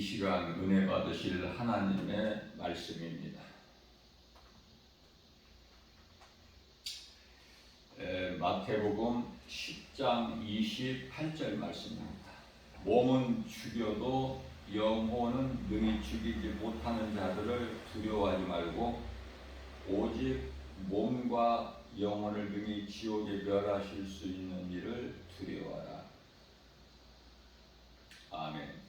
시간 은혜 받으실 하나님의 말씀입니다. 마태복음 10장 28절 말씀입니다. 몸은 죽여도 영혼은 능히 죽이지 못하는 자들을 두려워하지 말고 오직 몸과 영혼을 능히 지옥에 멸하실 수 있는 이를 두려워하라. 아멘.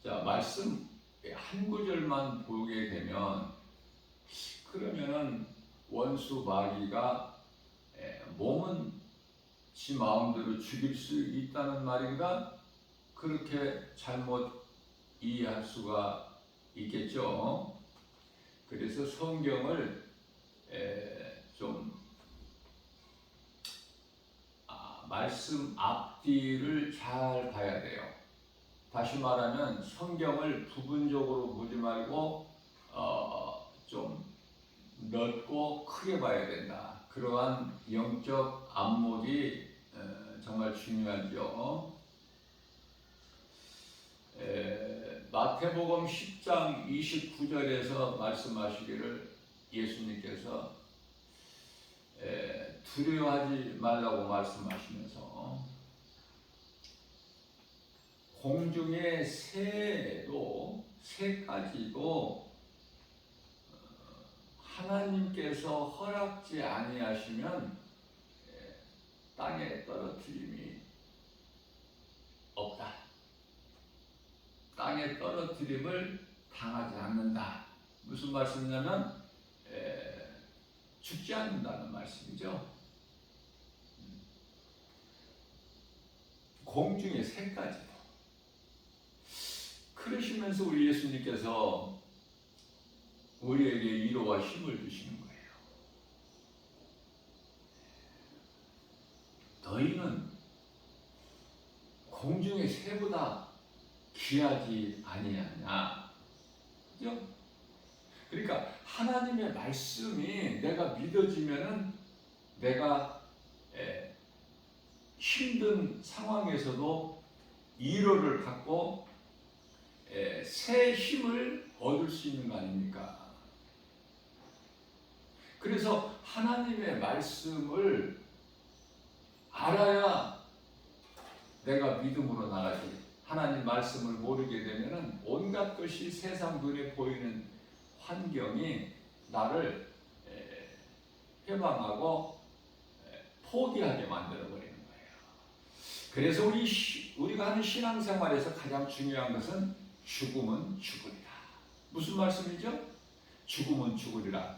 자, 말씀 한 구절만 보게 되면 그러면은 원수 마귀가 몸은 지 마음대로 죽일 수 있다는 말인가? 그렇게 잘못 이해할 수가 있겠죠. 그래서 성경을 좀 말씀 앞뒤를 잘 봐야 돼요. 다시 말하면 성경을 부분적으로 보지 말고 좀 넓고 크게 봐야 된다. 그러한 영적 안목이 정말 중요하죠. 마태복음 10장 29절에서 말씀하시기를 예수님께서 두려워하지 말라고 말씀하시면서 공중의 새까지도 하나님께서 허락지 아니하시면 땅에 떨어뜨림이 없다. 땅에 떨어뜨림을 당하지 않는다. 무슨 말씀이냐면 죽지 않는다는 말씀이죠. 공중의 새까지도. 그러시면서 우리 예수님께서 우리에게 위로와 힘을 주시는 거예요. 너희는 공중의 새보다 귀하지 아니하냐. 그죠? 그러니까 하나님의 말씀이 내가 믿어지면은 내가 힘든 상황에서도 위로를 받고 새 힘을 얻을 수 있는 거 아닙니까? 그래서 하나님의 말씀을 알아야 내가 믿음으로 나가지. 하나님 말씀을 모르게 되면은 온갖 것이 세상 눈에 보이는 환경이 나를 회방하고 포기하게 만들어버리는 거예요. 그래서 우리가 하는 신앙생활에서 가장 중요한 것은 죽음은 죽으리라. 무슨 말씀이죠? 죽음은 죽으리라.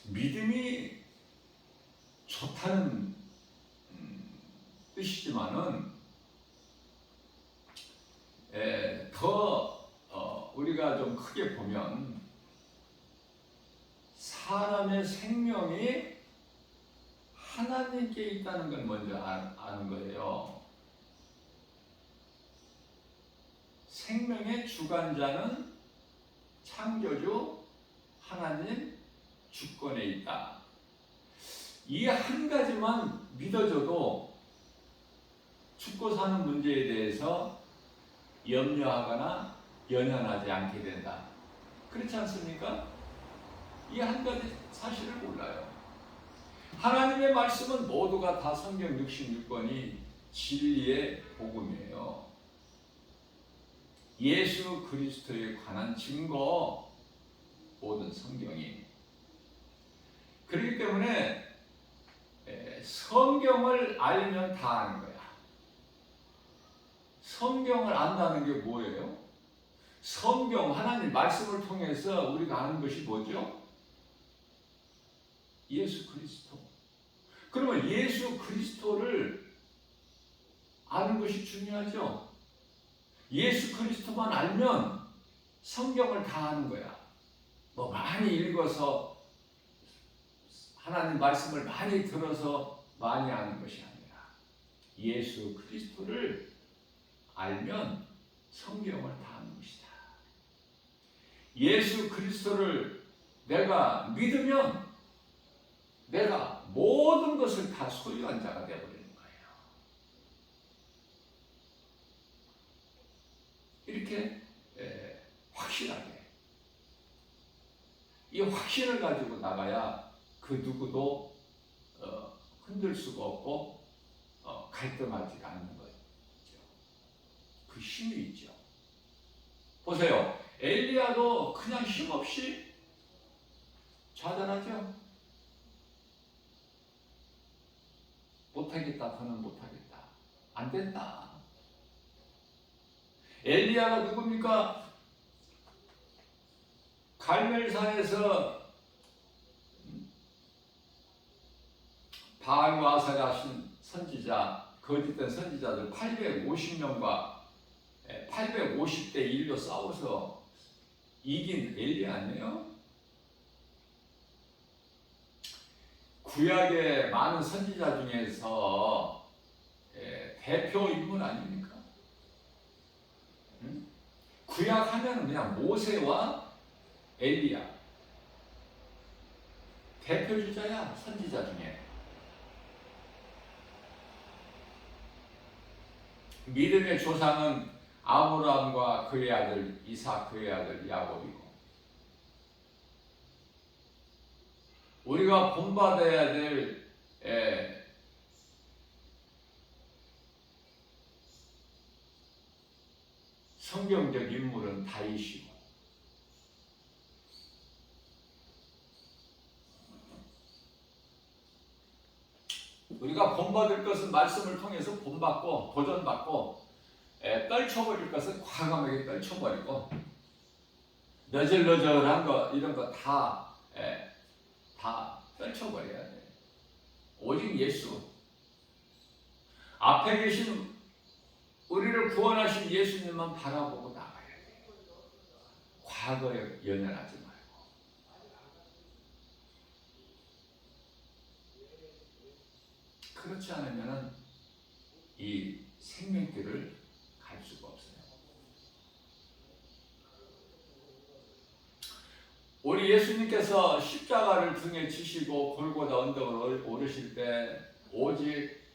믿음이 좋다는 뜻이지만은 더 우리가 좀 크게 보면 사람의 생명이 하나님께 있다는 걸 먼저 아는 거예요. 생명의 주관자는 창조주 하나님 주권에 있다. 이 한 가지만 믿어져도 죽고 사는 문제에 대해서 염려하거나 연연하지 않게 된다. 그렇지 않습니까? 이 한 가지 사실을 몰라요. 하나님의 말씀은 모두가 다 성경 66권이 진리의 복음이에요. 예수 그리스도에 관한 증거, 모든 성경이. 그렇기 때문에 성경을 알면 다 아는 거야. 성경을 안다는 게 뭐예요? 성경, 하나님 말씀을 통해서 우리가 아는 것이 뭐죠? 예수 그리스도. 그러면 예수 그리스도를 아는 것이 중요하죠? 예수 그리스도만 알면 성경을 다 아는 거야. 뭐 많이 읽어서 하나님 말씀을 많이 들어서 많이 아는 것이 아니라 예수 그리스도를 알면 성경을 다 아는 것이다. 예수 그리스도를 내가 믿으면 내가 모든 것을 다 소유한 자가 되어버리는 거예요. 이렇게 확실하게 이 확신을 가지고 나가야 그 누구도 흔들 수가 없고 갈등하지가 않는 거죠. 그 힘이 있죠. 보세요. 엘리야도 그냥 힘없이 좌절하죠. 못하겠다, 더는 못하겠다. 안 된다. 엘리야가 누굽니까? 갈멜산에서 바알과 아사랴 하신 선지자, 거짓된 선지자들 850명과 850대 1로 싸워서 이긴 엘리야 아니에요? 구약의 많은 선지자 중에서 대표 인물 아닙니까? 구약 하면 그냥 모세와 엘리야 대표 주자야. 선지자 중에 믿음의 조상은 아브라함과 그의 아들 이삭, 그의 아들 야곱이고, 우리가 본받아야 될 성경적 인물은 다윗이고, 우리가 본받을 것은 말씀을 통해서 본받고 도전받고, 떨쳐버릴 것은 과감하게 떨쳐버리고, 너절너절한 거 이런 거 다 떨쳐버려야 돼. 오직 예수, 앞에 계신 우리를 구원하신 예수님만 바라보고 나가야 돼. 과거에 연연하지 말고. 그렇지 않으면 이 생명길을 갈 수가 없어요. 우리 예수님께서 십자가를 등에 지시고 골고다 언덕을 오르실 때 오직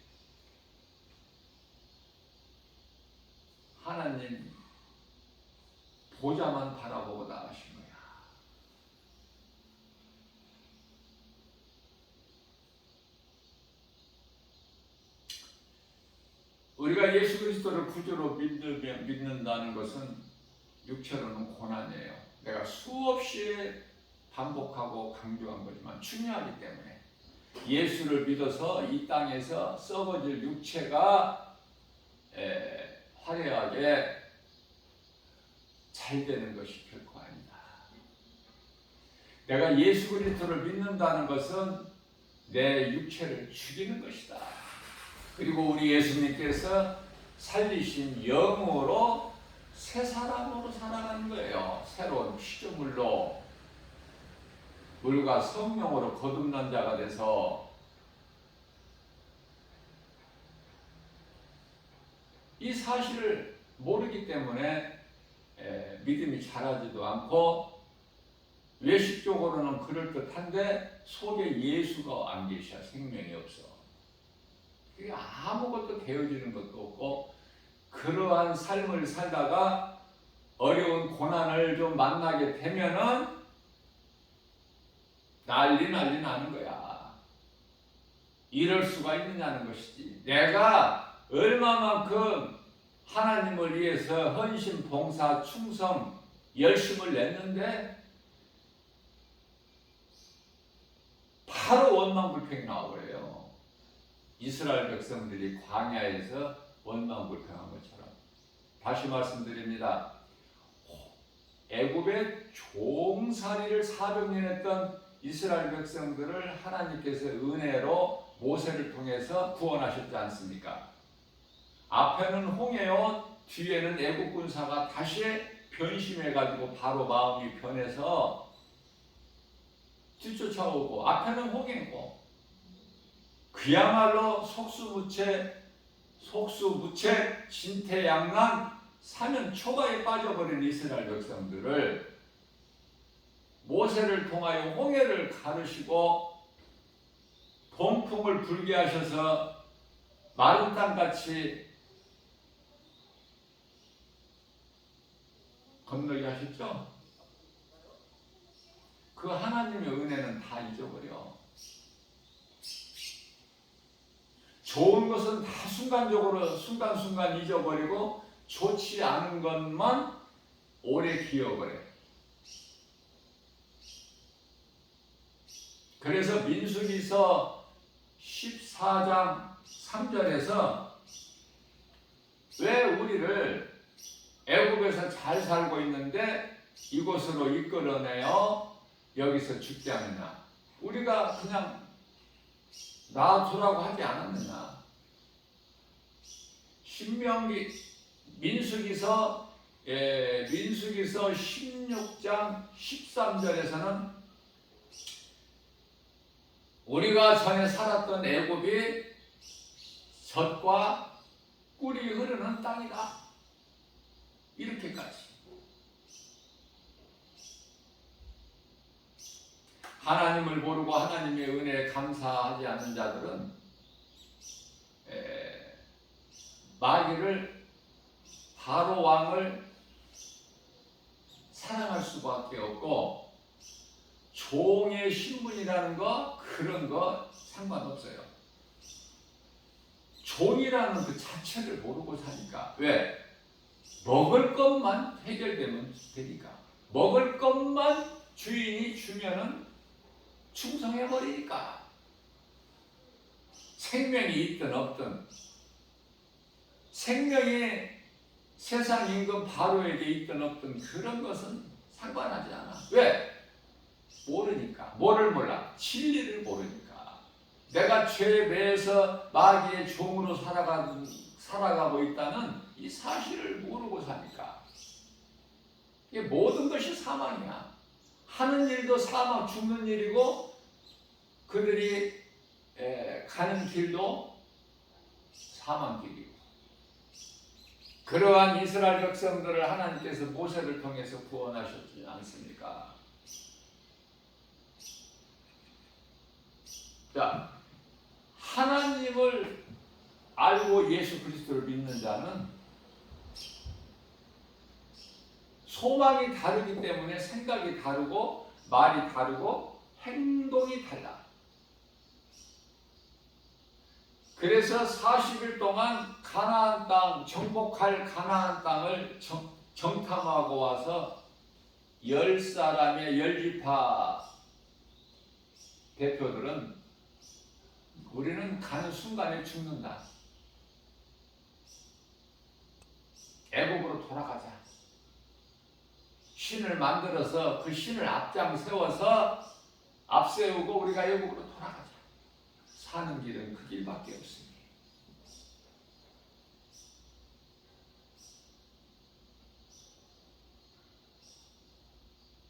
하나님 보좌만 바라보고 나가신 거야. 우리가 예수 그리스도를 구주로 믿는다는 것은 육체로는 고난이에요. 내가 수없이 반복하고 강조한 거지만 중요하기 때문에 예수를 믿어서 이 땅에서 썩어질 육체가 화려하게 잘 되는 것이 결코 아니다. 내가 예수 그리스도를 믿는다는 것은 내 육체를 죽이는 것이다. 그리고 우리 예수님께서 살리신 영으로 새 사람으로 살아가는 거예요. 새로운 피조물로 물과 성령으로 거듭난 자가 돼서 이 사실을 모르기 때문에 믿음이 자라지도 않고 외식적으로는 그럴듯한데 속에 예수가 안 계셔. 생명이 없어. 그게 아무것도 되어지는 것도 없고 그러한 삶을 살다가 어려운 고난을 좀 만나게 되면은 난리 나는 거야. 이럴 수가 있느냐는 것이지. 내가 얼마만큼 하나님을 위해서 헌신, 봉사, 충성, 열심을 냈는데 바로 원망불평이 나와버려요. 이스라엘 백성들이 광야에서 원망불평한 것처럼. 다시 말씀드립니다. 애굽의 종살이를 400년 했던 이스라엘 백성들을 하나님께서 은혜로 모세를 통해서 구원하셨지 않습니까? 앞에는 홍해요, 뒤에는 애굽 군사가 다시 변심해가지고 바로 마음이 변해서 뒤쫓아오고, 앞에는 홍해고, 그야말로 속수무책, 진퇴양난, 사면 초가에 빠져버린 이스라엘 백성들을 모세를 통하여 홍해를 가르시고 동풍을 불게 하셔서 마른 땅같이 건너게 하셨죠? 그 하나님의 은혜는 다 잊어버려. 좋은 것은 다 순간적으로 순간순간 잊어버리고 좋지 않은 것만 오래 기억을 해. 그래서 민수기서 14장 3절에서 왜 우리를 애굽에서 잘 살고 있는데 이곳으로 이끌어내어 여기서 죽게 하느냐, 우리가 그냥 놔두라고 하지 않았느냐. 민수기서 16장 13절에서는 우리가 전에 살았던 애굽이 젖과 꿀이 흐르는 땅이다, 이렇게까지. 하나님을 모르고 하나님의 은혜에 감사하지 않는 자들은 마귀를, 바로 왕을 사랑할 수밖에 없고, 종의 신분이라는 거, 그런 거 상관없어요. 종이라는 그 자체를 모르고 사니까. 왜? 먹을 것만 해결되면 되니까. 먹을 것만 주인이 주면은 충성해버리니까. 생명이 있든 없든, 생명이 세상 임금 바로에게 있든 없든 그런 것은 상관하지 않아. 왜? 모르니까. 뭐를 몰라? 진리를 모르니까. 내가 죄에 매여서 마귀의 종으로 살아가고 있다는 이 사실을 모르고 사니까. 이게 모든 것이 사망이야. 하는 일도 사망, 죽는 일이고, 그들이 가는 길도 사망길이고. 그러한 이스라엘 백성들을 하나님께서 모세를 통해서 구원하셨지 않습니까? 자, 하나님을 알고 예수 그리스도를 믿는 자는 소망이 다르기 때문에 생각이 다르고 말이 다르고 행동이 달라. 그래서 40일 동안 가나안 땅, 정복할 가나안 땅을 정탐하고 와서 10사람의 열지파 대표들은 우리는 가는 순간에 죽는다, 애국으로 돌아가자, 신을 만들어서 그 신을 앞장 세워서 앞세우고 우리가 애국으로 돌아가자. 사는 길은 그 길밖에 없으니.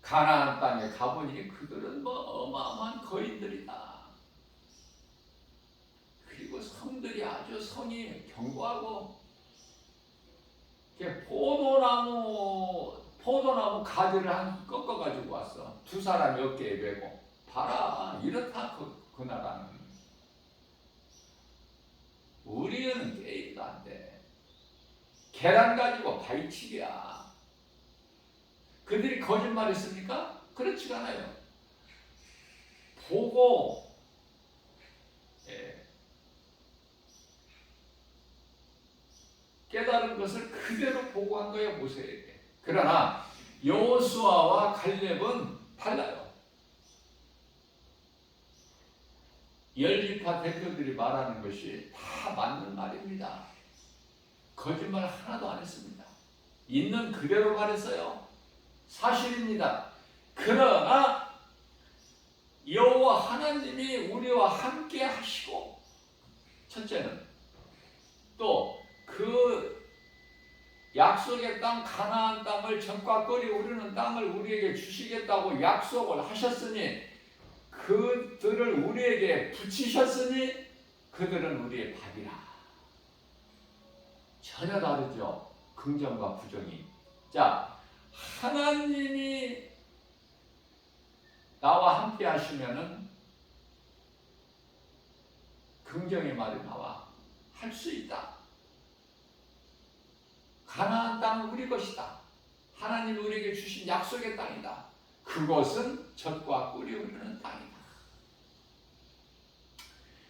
가나안 땅에 가보니 그들은 뭐 어마어마한 거인들이다. 그리고 성들이 아주 성이 견고하고, 포도나무 가지를 한 꺾어가지고 왔어. 두 사람이 어깨에 메고. 봐라, 이렇다 그 나라는. 우리는 게임도 안 돼. 계란 가지고 파이치기야. 그들이 거짓말했습니까? 그렇지가 않아요. 보고 깨달은 것을 그대로 보고한 거예요, 모세에게. 그러나 여호수아와 갈렙은 달라요. 열지파 대표들이 말하는 것이 다 맞는 말입니다. 거짓말 하나도 안 했습니다. 있는 그대로 말했어요. 사실입니다. 그러나 여호와 하나님이 우리와 함께 하시고, 첫째는 또 그 약속의 땅 가나안 땅을 전과 끓이 오르는 땅을 우리에게 주시겠다고 약속을 하셨으니, 그들을 우리에게 붙이셨으니 그들은 우리의 밥이라. 전혀 다르죠, 긍정과 부정이. 자, 하나님이 나와 함께 하시면은 긍정의 말이 나와. 할 수 있다. 가나안 땅은 우리 것이다. 하나님이 우리에게 주신 약속의 땅이다. 그것은 젖과 꿀이 흐르는 땅이다.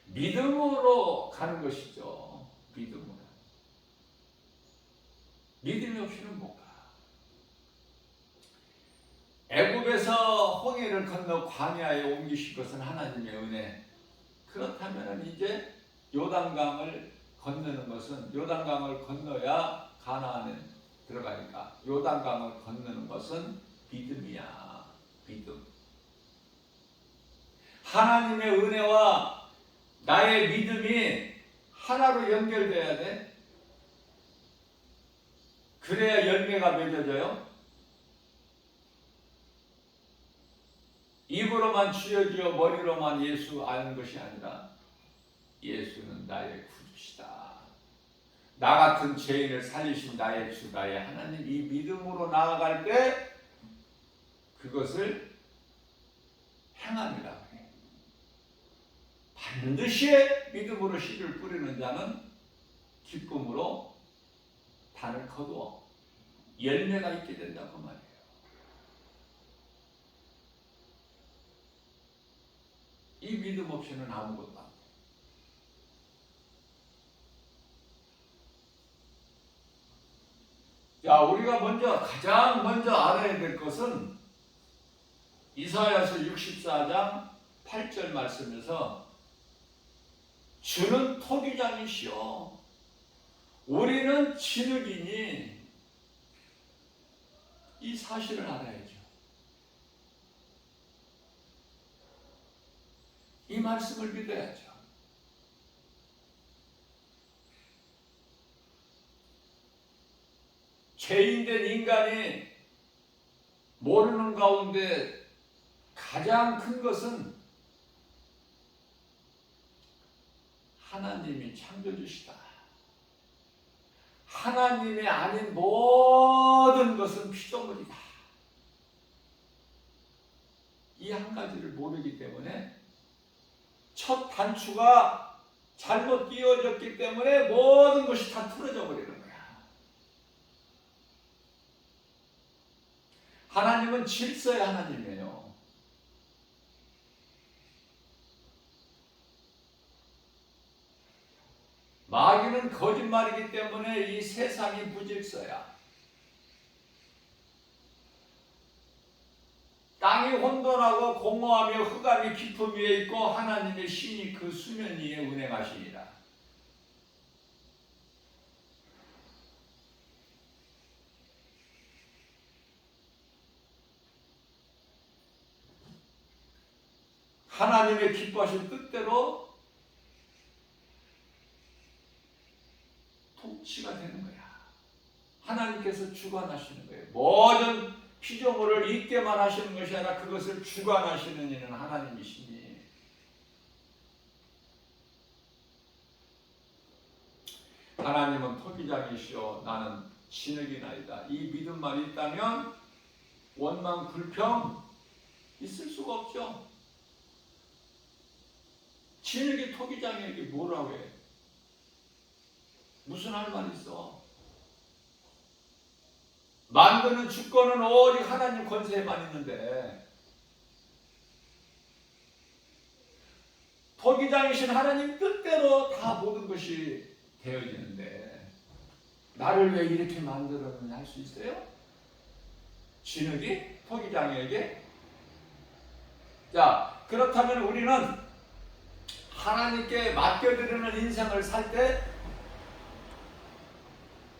믿음으로 가는 것이죠. 믿음으로. 믿음이 없이는 못 가. 애굽에서 홍해를 건너 광야에 옮기신 것은 하나님의 은혜. 그렇다면 이제 요단강을 건너는 것은, 요단강을 건너야 가나안에 들어가니까 요단강을 건너는 것은 믿음이야. 믿음. 하나님의 은혜와 나의 믿음이 하나로 연결돼야 돼. 그래야 열매가 맺어져요. 입으로만 주여 머리로만 예수 아는 것이 아니라 예수는 나의 구주시다. 나 같은 죄인을 살리신 나의 주, 나의 하나님, 이 믿음으로 나아갈 때 그것을 행함이라고 해. 반드시 믿음으로 씨를 뿌리는 자는 기쁨으로 단을 거두어 열매가 있게 된다고 말이에요. 이 믿음 없이는 아무것도 안 돼. 자, 우리가 가장 먼저 알아야 될 것은 이사야서 64장 8절 말씀에서 주는 토기장이시오 우리는 진흙이니, 이 사실을 알아야죠. 이 말씀을 믿어야죠. 죄인된 인간이 모르는 가운데 가장 큰 것은 하나님이 창조주시다. 하나님이 아닌 모든 것은 피조물이다. 이 한 가지를 모르기 때문에 첫 단추가 잘못 끼워졌기 때문에 모든 것이 다 틀어져 버리는 거야. 하나님은 질서의 하나님이에요. 마귀는 거짓말이기 때문에 이 세상이 부질서야. 땅이 혼돈하고 공허하며 흑암이 깊음 위에 있고 하나님의 신이 그 수면 위에 운행하시니라. 하나님의 기뻐하신 뜻대로 통치가 되는 거야. 하나님께서 주관하시는 거예요. 모든 피조물을 있게만 하시는 것이 아니라 그것을 주관하시는 이는 하나님이시니. 하나님은 토기장이시오 나는 진흙이나이다. 이 믿음만 있다면 원망 불평 있을 수가 없죠. 진흙이 토기장에게 뭐라고 해? 무슨 할 말 있어? 만드는 주권은 오직 하나님 권세에만 있는데, 토기장이신 하나님 뜻대로 다 모든 것이 되어지는데 나를 왜 이렇게 만들었느냐 할 수 있어요? 진흙이 토기장에게? 자, 그렇다면 우리는 하나님께 맡겨드리는 인생을 살 때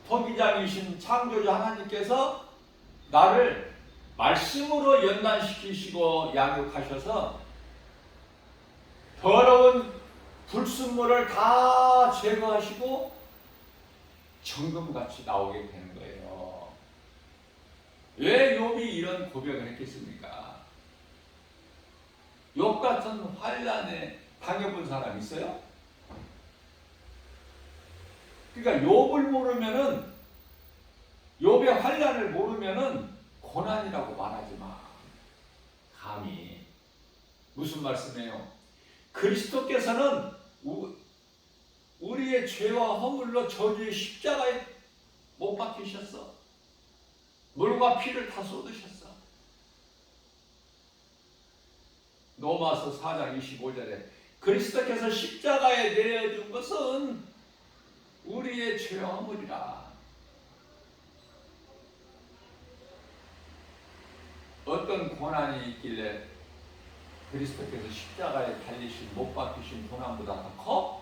토기장이신 창조주 하나님께서 나를 말씀으로 연단시키시고 양육하셔서 더러운 불순물을 다 제거하시고 정금같이 나오게 되는 거예요. 왜 욥이 이런 고백을 했겠습니까? 욥 같은 환난에 당해본 사람 있어요? 그러니까 욥을 모르면은, 욥의 환난을 모르면은 고난이라고 말하지 마. 감히. 무슨 말씀이에요? 그리스도께서는 우리의 죄와 허물로 저주의 십자가에 못 박히셨어. 물과 피를 다 쏟으셨어. 로마서 4장 25절에 그리스도께서 십자가에 내어준 것은 우리의 죄와 허물이라. 어떤 고난이 있길래 그리스도께서 십자가에 달리신 못 박히신 고난보다 더 커?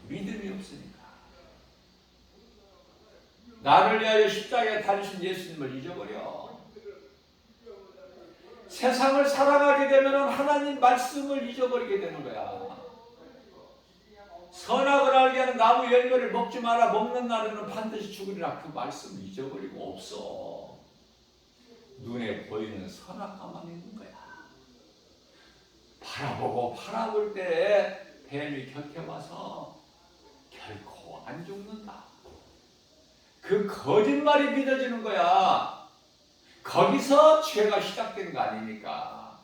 믿음이 없으니까. 나를 위하여 십자가에 달리신 예수님을 잊어버려. 세상을 사랑하게 되면 하나님 말씀을 잊어버리게 되는 거야. 선악을 알게 하는 나무 열매를 먹지 마라. 먹는 날에는 반드시 죽으리라. 그 말씀을 잊어버리고 없어. 눈에 보이는 선악과만 있는 거야. 바라보고 바라볼 때 뱀이 곁에 와서 결코 안 죽는다. 그 거짓말이 믿어지는 거야. 거기서 죄가 시작된 거 아닙니까?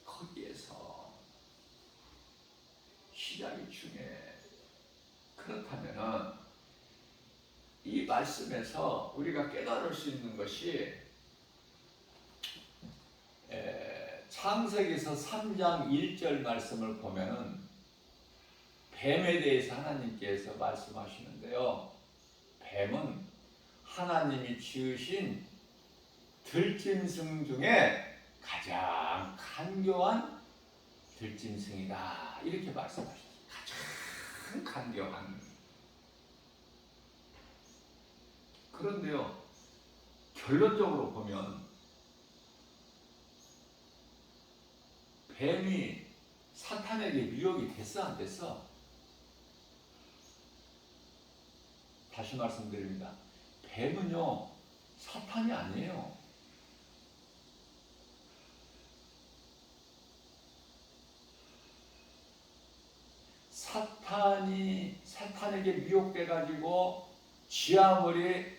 거기에서 시작이 중요해. 그렇다면 이 말씀에서 우리가 깨달을 수 있는 것이 창세기서 3장 1절 말씀을 보면은 뱀에 대해서 하나님께서 말씀하시는데요. 뱀은 하나님이 지으신 들짐승 중에 가장 간교한 들짐승이다. 이렇게 말씀하셨어요. 가장 간교한. 그런데요, 결론적으로 보면 뱀이 사탄에게 미혹이 됐어, 안 됐어? 다시 말씀드립니다. 뱀은요, 사탄이 아니에요. 사탄에게 미혹돼가지고 지 아무리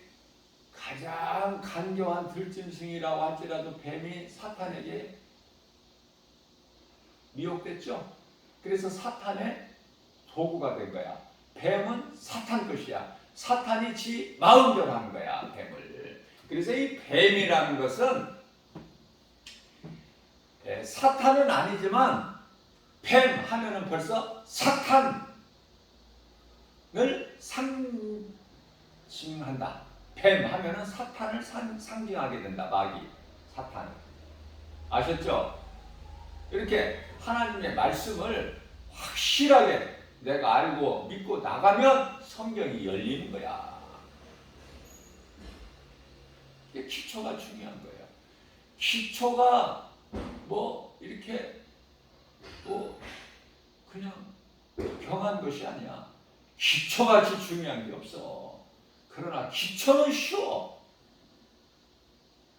가장 간교한 들짐승이라고 할지라도 뱀이 사탄에게 미혹됐죠. 그래서 사탄의 도구가 된 거야. 뱀은 사탄 것이야. 사탄이 지 마음대로 하는 거야, 뱀을. 그래서 이 뱀이라는 것은 사탄은 아니지만 뱀 하면은 벌써 사탄을 상징한다. 뱀 하면은 사탄을 상징하게 된다. 마귀, 사탄. 아셨죠? 이렇게 하나님의 말씀을 확실하게 내가 알고 믿고 나가면 성경이 열리는 거야. 이게 기초가 중요한 거예요. 기초가 뭐 이렇게 뭐 그냥 병한 것이 아니야. 기초같이 중요한 게 없어. 그러나 기초는 쉬워.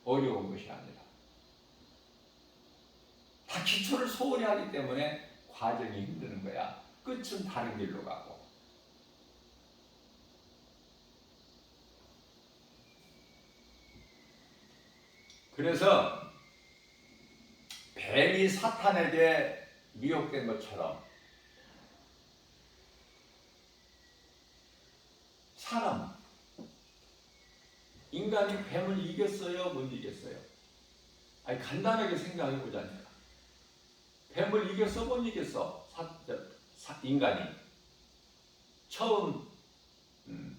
어려운 것이 아니라. 다 기초를 소홀히 하기 때문에 과정이 힘드는 거야. 끝은 다른 길로 가고. 그래서 뱀이 사탄에게 미혹된 것처럼 사람, 인간이 뱀을 이겼어요? 못 이겼어요? 아니, 간단하게 생각해 보자니까. 뱀을 이겼어? 못 이겼어? 인간이. 처음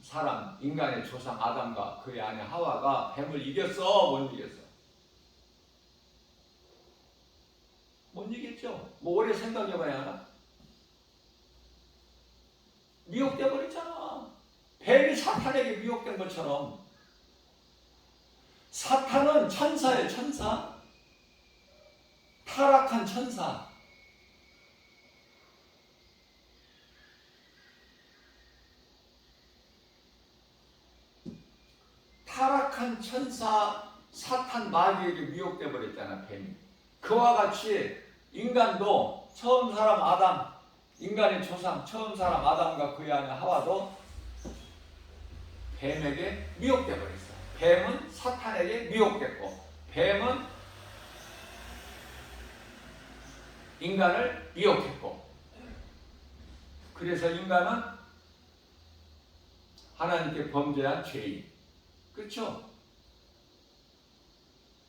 사람, 인간의 조상 아담과 그의 아내 하와가 뱀을 이겼어? 못 이겼어? 못 이겼죠? 뭐 오래 생각해 봐야 하나? 미혹돼 버렸잖아. 뱀이 사탄에게 미혹된 것처럼. 사탄은 천사예요, 천사. 타락한 천사. 타락한 천사 사탄 마귀에게 미혹돼 버렸잖아, 뱀이. 그와 같이 인간도 처음 사람 아담, 인간의 조상 처음 사람 아담과 그의 아내 하와도 뱀에게 미혹돼 버렸어. 뱀은 사탄에게 미혹됐고, 뱀은 인간을 미혹했고, 그래서 인간은 하나님께 범죄한 죄인. 그렇죠?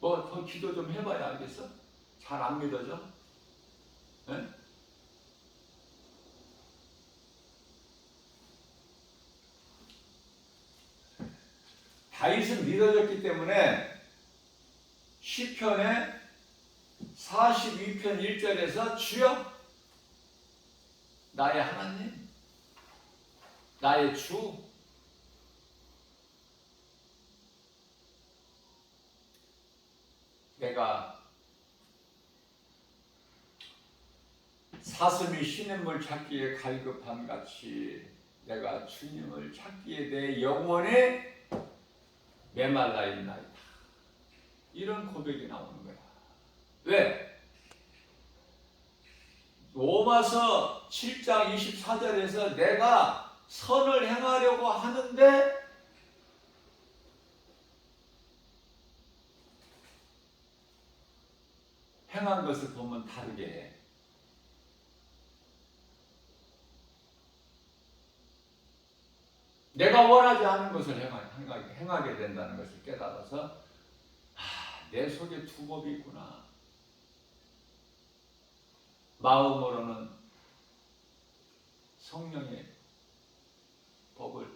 뭐 더 기도 좀 해봐야 알겠어? 잘 안 믿어져? 네? 다윗은 믿어졌기 때문에 시편의 42편 1절에서 주여 나의 하나님, 나의 주, 내가 사슴이 신음을 찾기에 갈급함 같이 내가 주님을 찾기에 내 영혼에 메말라 있나이다. 이런 고백이 나오는 거야. 왜? 로마서 7장 24절에서 내가 선을 행하려고 하는데 행한 것을 보면 다르게 해. 내가 원하지 않은 것을 행하게 된다는 것을 깨달아서 내 속에 두 법이 있구나. 마음으로는 성령의 법을,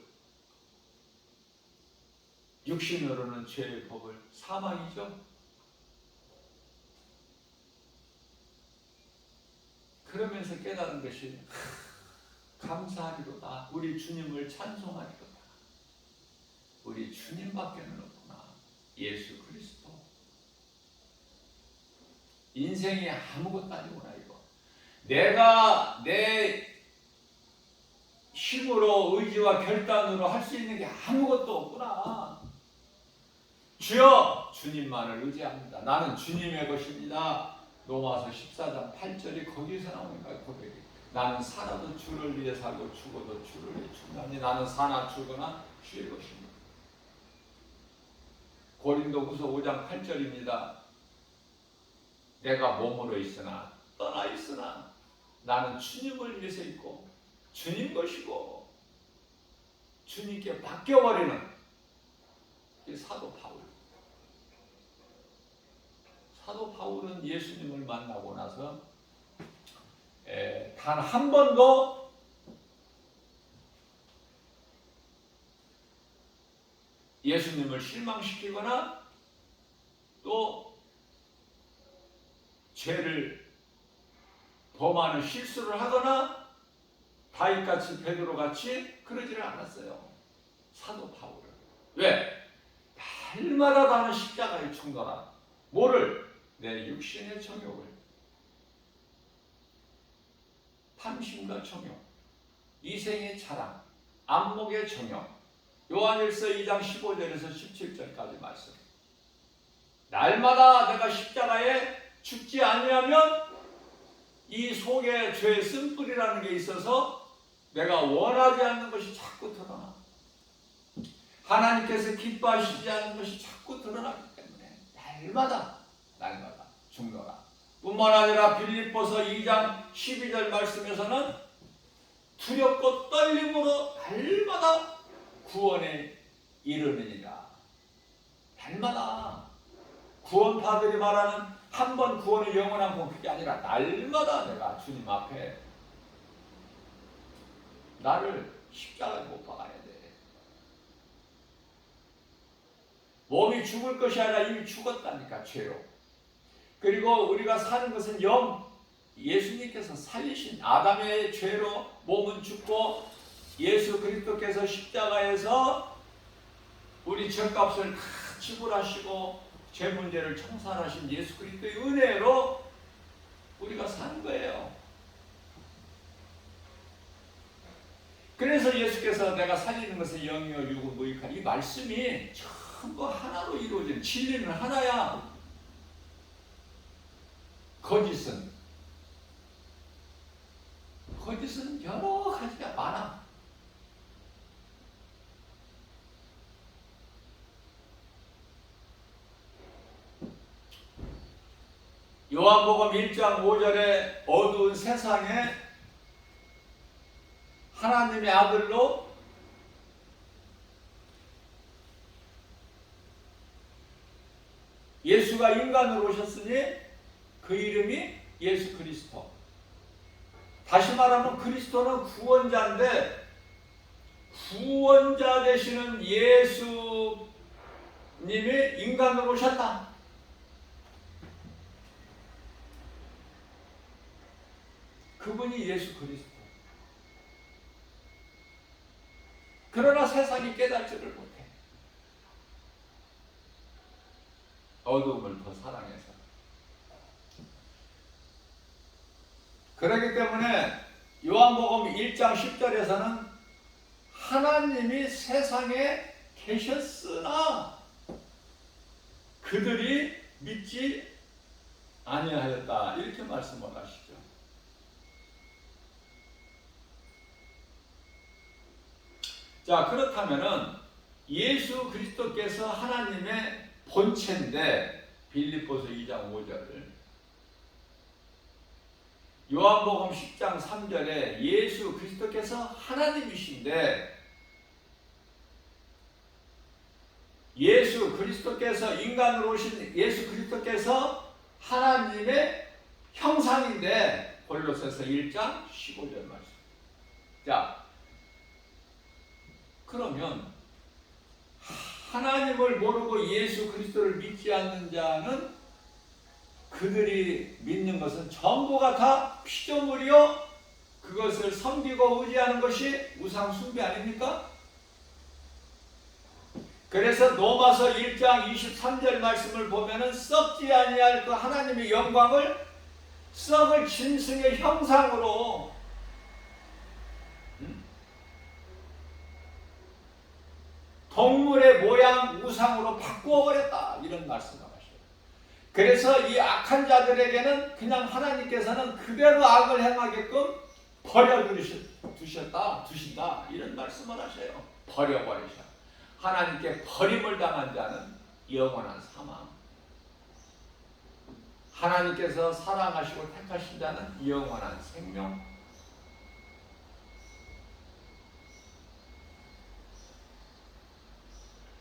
육신으로는 죄의 법을, 사망이죠. 그러면서 깨달은 것이 감사하리로다. 우리 주님을 찬송하리로다. 우리 주님밖에는 없구나. 예수 그리스도. 인생이 아무것도 아니구나 이거. 내가 내 힘으로 의지와 결단으로 할 수 있는 게 아무것도 없구나. 주여 주님만을 의지합니다. 나는 주님의 것입니다. 로마서 14장 8절이 거기에서 나오는 거야. 고백이. 나는 살아도 주를 위해 살고 죽어도 주를 위해 죽나니 나는 사나 죽으나 주의 것입니다. 고린도후서 5장 8절입니다. 내가 몸으로 있으나 떠나 있으나 나는 주님을 위해서 있고 주님 것이고 주님께 맡겨버리는 사도 바울. 사도 바울은 예수님을 만나고 나서 단 한 번도 예수님을 실망시키거나 또 죄를 범하는 실수를 하거나 다윗같이 베드로같이 그러지를 않았어요. 사도 바울은. 왜? 날마다 나는 십자가에 충돌한 뭐를? 내 육신의 정욕을, 탐심과 정욕, 이생의 자랑, 안목의 정욕. 요한일서 2장 15절에서 17절까지 말씀. 날마다 내가 십자가에 죽지 아니하면 이 속에 죄의 쓴뿌리라는 게 있어서 내가 원하지 않는 것이 자꾸 드러나. 하나님께서 기뻐하시지 않는 것이 자꾸 드러나기 때문에 날마다 죽노라. 뿐만 아니라 빌립보서 2장 12절 말씀에서는 두렵고 떨림으로 날마다 구원에 이르느니라. 날마다 구원파들이 말하는 한 번 구원의 영원한 공격이 아니라 날마다 내가 주님 앞에 나를 십자가에 못 박아야 돼. 몸이 죽을 것이 아니라 이미 죽었다니까, 죄로. 그리고 우리가 사는 것은 예수님께서 살리신 아담의 죄로 몸은 죽고 예수 그리스도께서 십자가에서 우리 죄값을 다 지불하시고 죄 문제를 청산하신 예수 그리스도의 은혜로 우리가 사는 거예요. 그래서 예수께서 내가 살리는 것은 영이요 육은 무익하니 이 말씀이 전부 하나로 이루어진 진리는 하나야. 거짓은 여러 가지가 많아. 요한복음 1장 5절에 어두운 세상에 하나님의 아들로 예수가 인간으로 오셨으니 그 이름이 예수 그리스도. 다시 말하면 그리스도는 구원자인데 구원자 되시는 예수님이 인간으로 오셨다. 그분이 예수 그리스도. 그러나 세상이 깨닫지를 못해. 어두움을 더 사랑해서. 그렇기 때문에 요한복음 1장 10절에서는 하나님이 세상에 계셨으나 그들이 믿지 아니하였다. 이렇게 말씀을 하시죠. 자, 그렇다면은 예수 그리스도께서 하나님의 본체인데 빌립보서 2장 5절, 요한복음 10장 3절에 예수 그리스도께서 하나님이신데 예수 그리스도께서 인간으로 오신 예수 그리스도께서 하나님의 형상인데 골로새서 1장 15절 말씀. 자, 그러면 하나님을 모르고 예수 그리스도를 믿지 않는 자는 그들이 믿는 것은 전부가 다 피조물이요 그것을 섬기고 의지하는 것이 우상 숭배 아닙니까? 그래서 로마서 1장 23절 말씀을 보면은 썩지 아니할 그 하나님의 영광을 썩을 짐승의 형상으로 동물의 모양 우상으로 바꾸어버렸다. 이런 말씀을 하셔요. 그래서 이 악한 자들에게는 그냥 하나님께서는 그대로 악을 행하게끔 버려두신다. 이런 말씀을 하셔요. 버려버리셔. 하나님께 버림을 당한 자는 영원한 사망. 하나님께서 사랑하시고 택하신 자는 영원한 생명.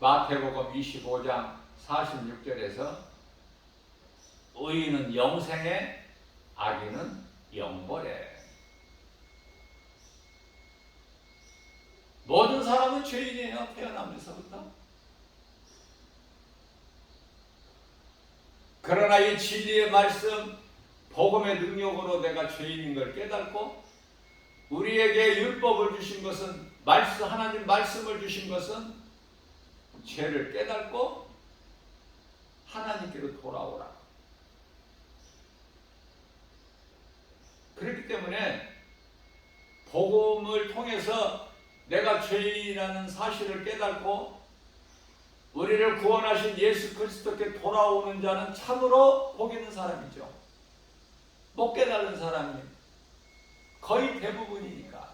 마태복음 25장 46절에서 의인은 영생에 악인은 영벌에. 모든 사람은 죄인이에요. 태어나면서부터. 그러나 이 진리의 말씀 복음의 능력으로 내가 죄인인 걸 깨닫고 우리에게 율법을 주신 것은 하나님 말씀을 주신 것은 죄를 깨닫고 하나님께로 돌아오라. 그렇기 때문에 복음을 통해서 내가 죄인이라는 사실을 깨닫고 우리를 구원하신 예수 그리스도께 돌아오는 자는 참으로 복 있는 사람이죠. 못 깨달은 사람이 거의 대부분이니까.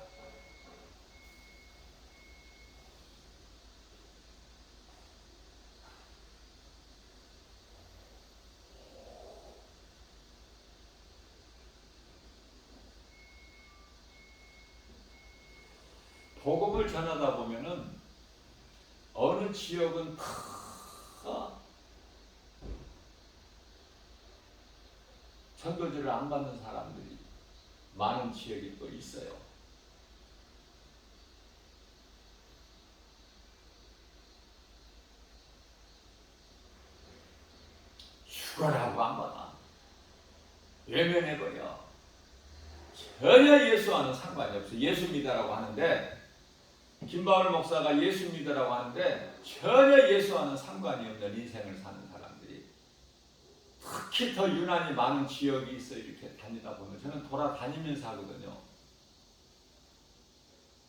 복음을 전하다 보면은 어느 지역은 전도지를 안 받는 사람들이 많은 지역이 또 있어요. 죽어라고 안 받아. 외면해버려. 전혀 예수와는 상관이 없어. 예수 믿으라고 하는데 김바울 목사가 예수 믿으라고 하는데 전혀 예수와는 상관이 없는 인생을 사는 사람들이 특히 더 유난히 많은 지역이 있어. 이렇게 다니다 보면 저는 돌아다니면서 하거든요.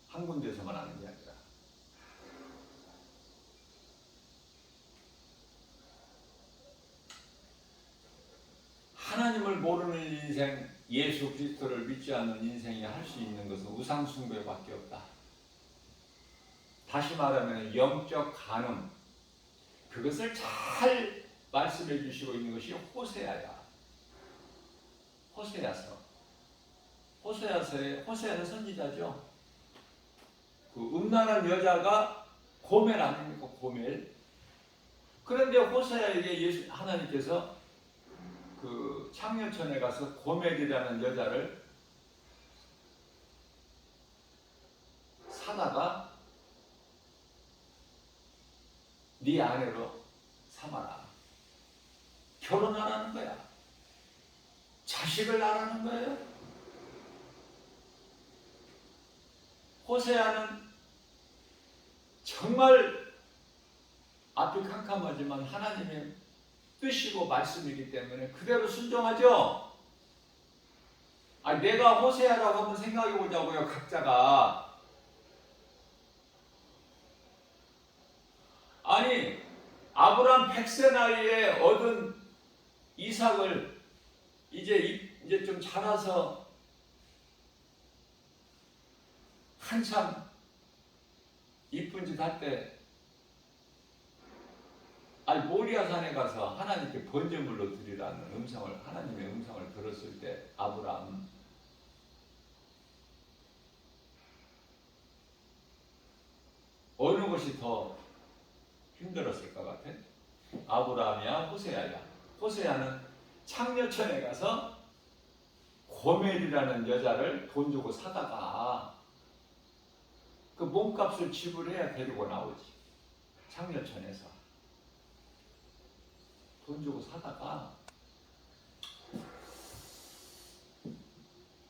한 군데서만 하는 게 아니라. 하나님을 모르는 인생, 예수 그리스도를 믿지 않는 인생이 할 수 있는 것은 우상 숭배밖에 없다. 다시 말하면 영적 간음, 그것을 잘 말씀해 주시고 있는 것이 호세아야. 호세아는 선지자죠. 그 음란한 여자가 고멜 아닙니까? 고멜. 그런데 호세아에게 하나님께서 그 창녀촌에 가서 고멜이라는 여자를 사다가 네 아내로 삼아라. 결혼하라는 거야. 자식을 낳으라는 거예요. 호세아는 정말 앞이 캄캄하지만 하나님의 뜻이고 말씀이기 때문에 그대로 순종하죠. 내가 호세아라고 한번 생각해 보자고요. 각자가. 아브람 100세 나이에 얻은 이삭을 이제 좀 자라서 한참 이쁜 짓 할 때 모리아산에 가서 하나님께 번제물로 드리라는 하나님의 음성을 들었을 때 아브람 어느 것이 더 힘들었을 것 같아? 아브라함이야, 호세아야? 호세아는 창녀촌에 가서 고멜이라는 여자를 돈 주고 사다가 그 몸값을 지불해야 데리고 나오지. 창녀촌에서 돈 주고 사다가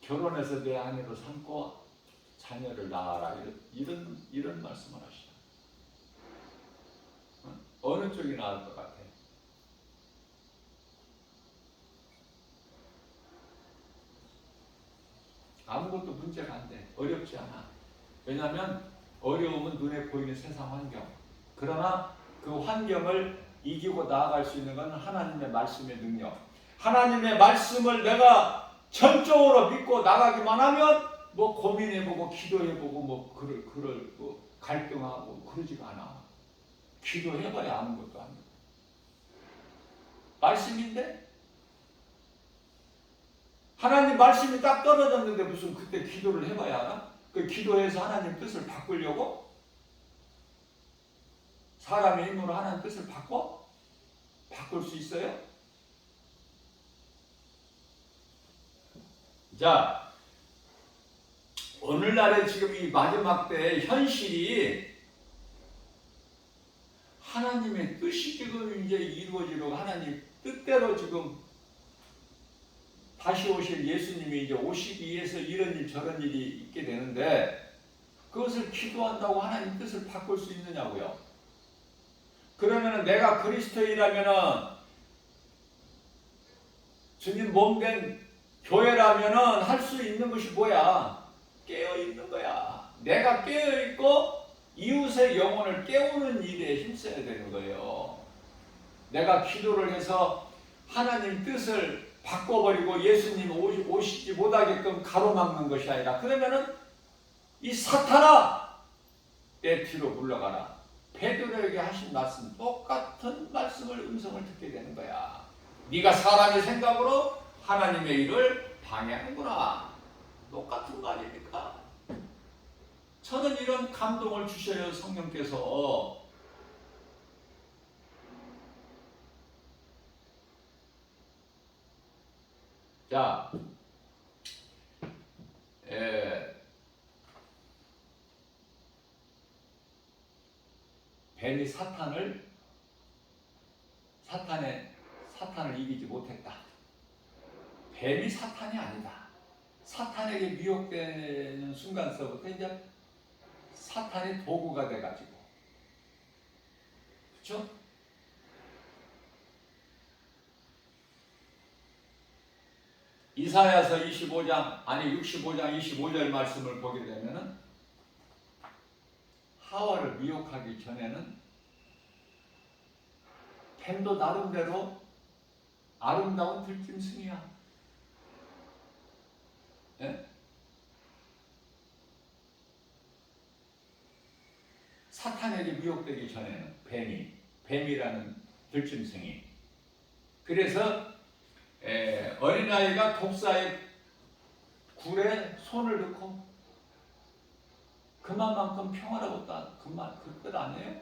결혼해서 내 아내로 삼고 자녀를 낳아라. 이런 말씀을 하시죠. 어느 쪽이 나을 것 같아? 아무것도 문제가 안 돼. 어렵지 않아. 왜냐하면 어려움은 눈에 보이는 세상 환경. 그러나 그 환경을 이기고 나아갈 수 있는 건 하나님의 말씀의 능력. 하나님의 말씀을 내가 전적으로 믿고 나가기만 하면 고민해보고 기도해보고 갈등하고 그러지가 않아. 기도해봐야 아무것도 안 돼. 말씀인데? 하나님 말씀이 딱 떨어졌는데 무슨 그때 기도를 해봐야 하나? 그 기도해서 하나님 뜻을 바꾸려고? 사람의 힘으로 하나님 뜻을 바꿀 수 있어요? 자, 오늘날에 지금 이 마지막 때의 현실이 하나님의 뜻이 지금 이제 이루어지려고 하나님 뜻대로 지금 다시 오실 예수님이 이제 오시기 위해서 이런 일 저런 일이 있게 되는데 그것을 기도한다고 하나님 뜻을 바꿀 수 있느냐고요. 그러면 내가 그리스도인이라면 주님 몸된 교회라면 할 수 있는 것이 뭐야? 깨어 있는 거야. 내가 깨어 있고 이웃의 영혼을 깨우는 일에 힘써야 되는 거예요. 내가 기도를 해서 하나님 뜻을 바꿔버리고 예수님 오시지 못하게끔 가로막는 것이 아니라 그러면은 이 사탄아 내 뒤로 물러가라. 베드로에게 하신 말씀 똑같은 음성을 듣게 되는 거야. 네가 사람의 생각으로 하나님의 일을 방해하는구나. 똑같은 거 아닙니까? 저는 이런 감동을 주셔요. 성령께서. 자, 뱀이 사탄을 이기지 못했다. 뱀이 사탄이 아니다. 사탄에게 미혹되는 순간서부터 이제 사탄의 도구가 돼가지고, 그렇죠? 이사야서 65장 25절 말씀을 보게 되면은 하와를 미혹하기 전에는 뱀도 나름대로 아름다운 들짐승이야. 네? 사탄에게 미혹되기 전에는 뱀이라는 들짐승이. 그래서 어린아이가 독사의 굴에 손을 넣고 그만큼 평화라고 그것 아니에요?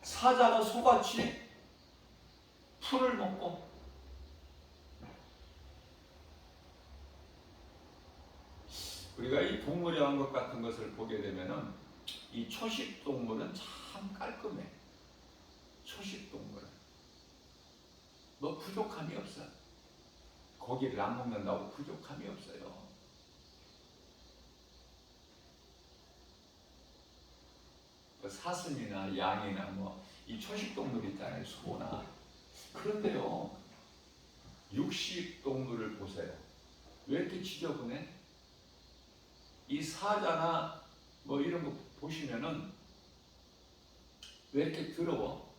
사자가 소같이 풀을 먹고 우리가 이 동물의 왕국 같은 것을 보게 되면은 이 초식 동물은 참 깔끔해. 초식 동물은 뭐 부족함이 없어. 고기를 안 먹는다고 부족함이 없어요. 사슴이나 양이나 뭐 이 초식 동물 있잖아요. 소나. 그런데요, 육식 동물을 보세요. 왜 이렇게 지저분해? 이 사자나 뭐 이런 거 보시면은 왜 이렇게 더러워?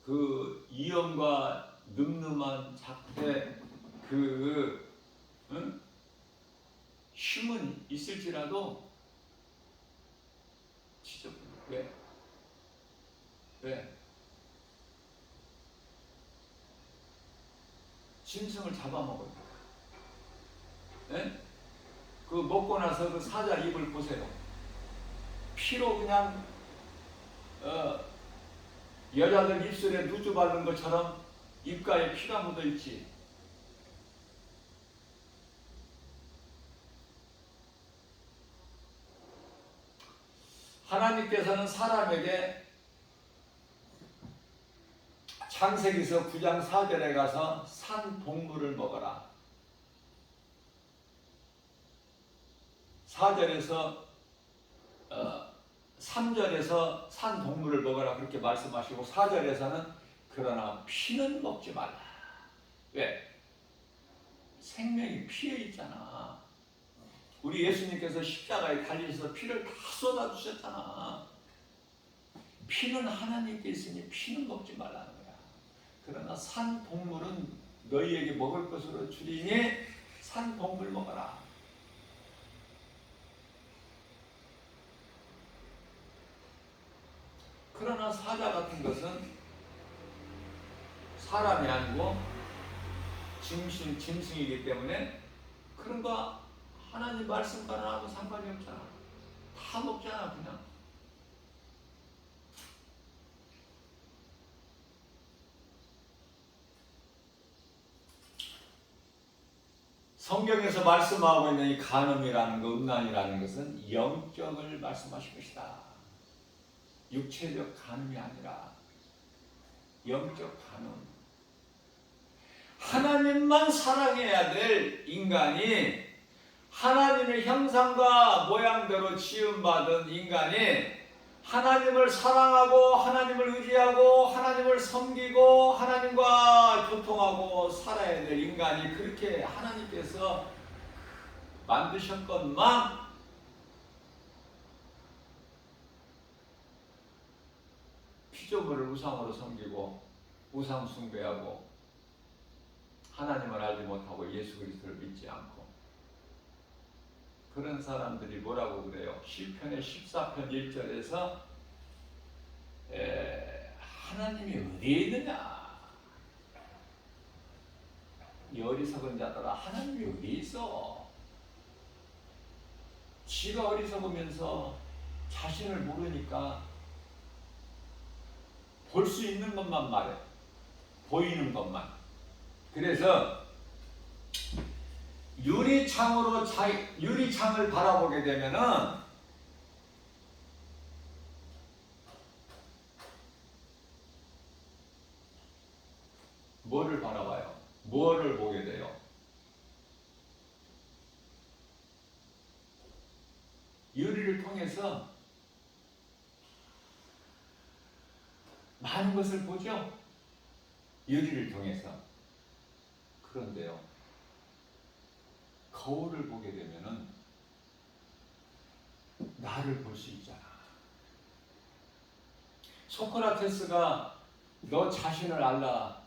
그 이염과 늠름한 작대 응? 힘은 있을지라도 지저분해. 왜? 왜? 짐승을 잡아먹어요. 네? 그 먹고 나서 그 사자 입을 보세요. 피로 그냥 여자들 입술에 누주 바른 것처럼 입가에 피가 묻어 있지. 하나님께서는 사람에게 창세기서 9장 4절에 가서 산 동물을 먹어라. 4절에서 3절에서 산 동물을 먹어라 그렇게 말씀하시고 4절에서는 그러나 피는 먹지 말라. 왜? 생명이 피에 있잖아. 우리 예수님께서 십자가에 달리셔서 피를 다 쏟아주셨잖아. 피는 하나님께 있으니 피는 먹지 말라는 거야. 그러나 산 동물은 너희에게 먹을 것으로 주리니 산 동물 먹어라. 그러나 사자 같은 것은 사람이 아니고 짐승이기 때문에 그런 거 하나님 말씀과는 아무 상관이 없잖아. 다 먹잖아 그냥. 성경에서 말씀하고 있는 이 간음이라는 것, 음란이라는 것은 영적을 말씀하신 것이다. 육체적 간음이 아니라 영적 간음. 하나님만 사랑해야 될 인간이, 하나님의 형상과 모양대로 지음받은 인간이 하나님을 사랑하고 하나님을 의지하고 하나님을 섬기고 하나님과 교통하고 살아야 될 인간이 그렇게 하나님께서 만드셨건만 피조물을 우상으로 섬기고 우상 숭배하고 하나님을 알지 못하고 예수 그리스도를 믿지 않고 그런 사람들이 뭐라고 그래요? 시편의 14편 1절에서 하나님이 어디에 있느냐? 이 어리석은 자들아, 하나님이 어디 있어? 지가 어리석으면서 자신을 모르니까 볼 수 있는 것만 말해. 보이는 것만. 그래서 유리창을 바라보게 되면은 뭐를 바라봐요? 뭐를 보게 돼요? 유리를 통해서 많은 것을 보죠? 유리를 통해서. 그런데요, 거울을 보게 되면은 나를 볼 수 있잖아. 소크라테스가 너 자신을 알라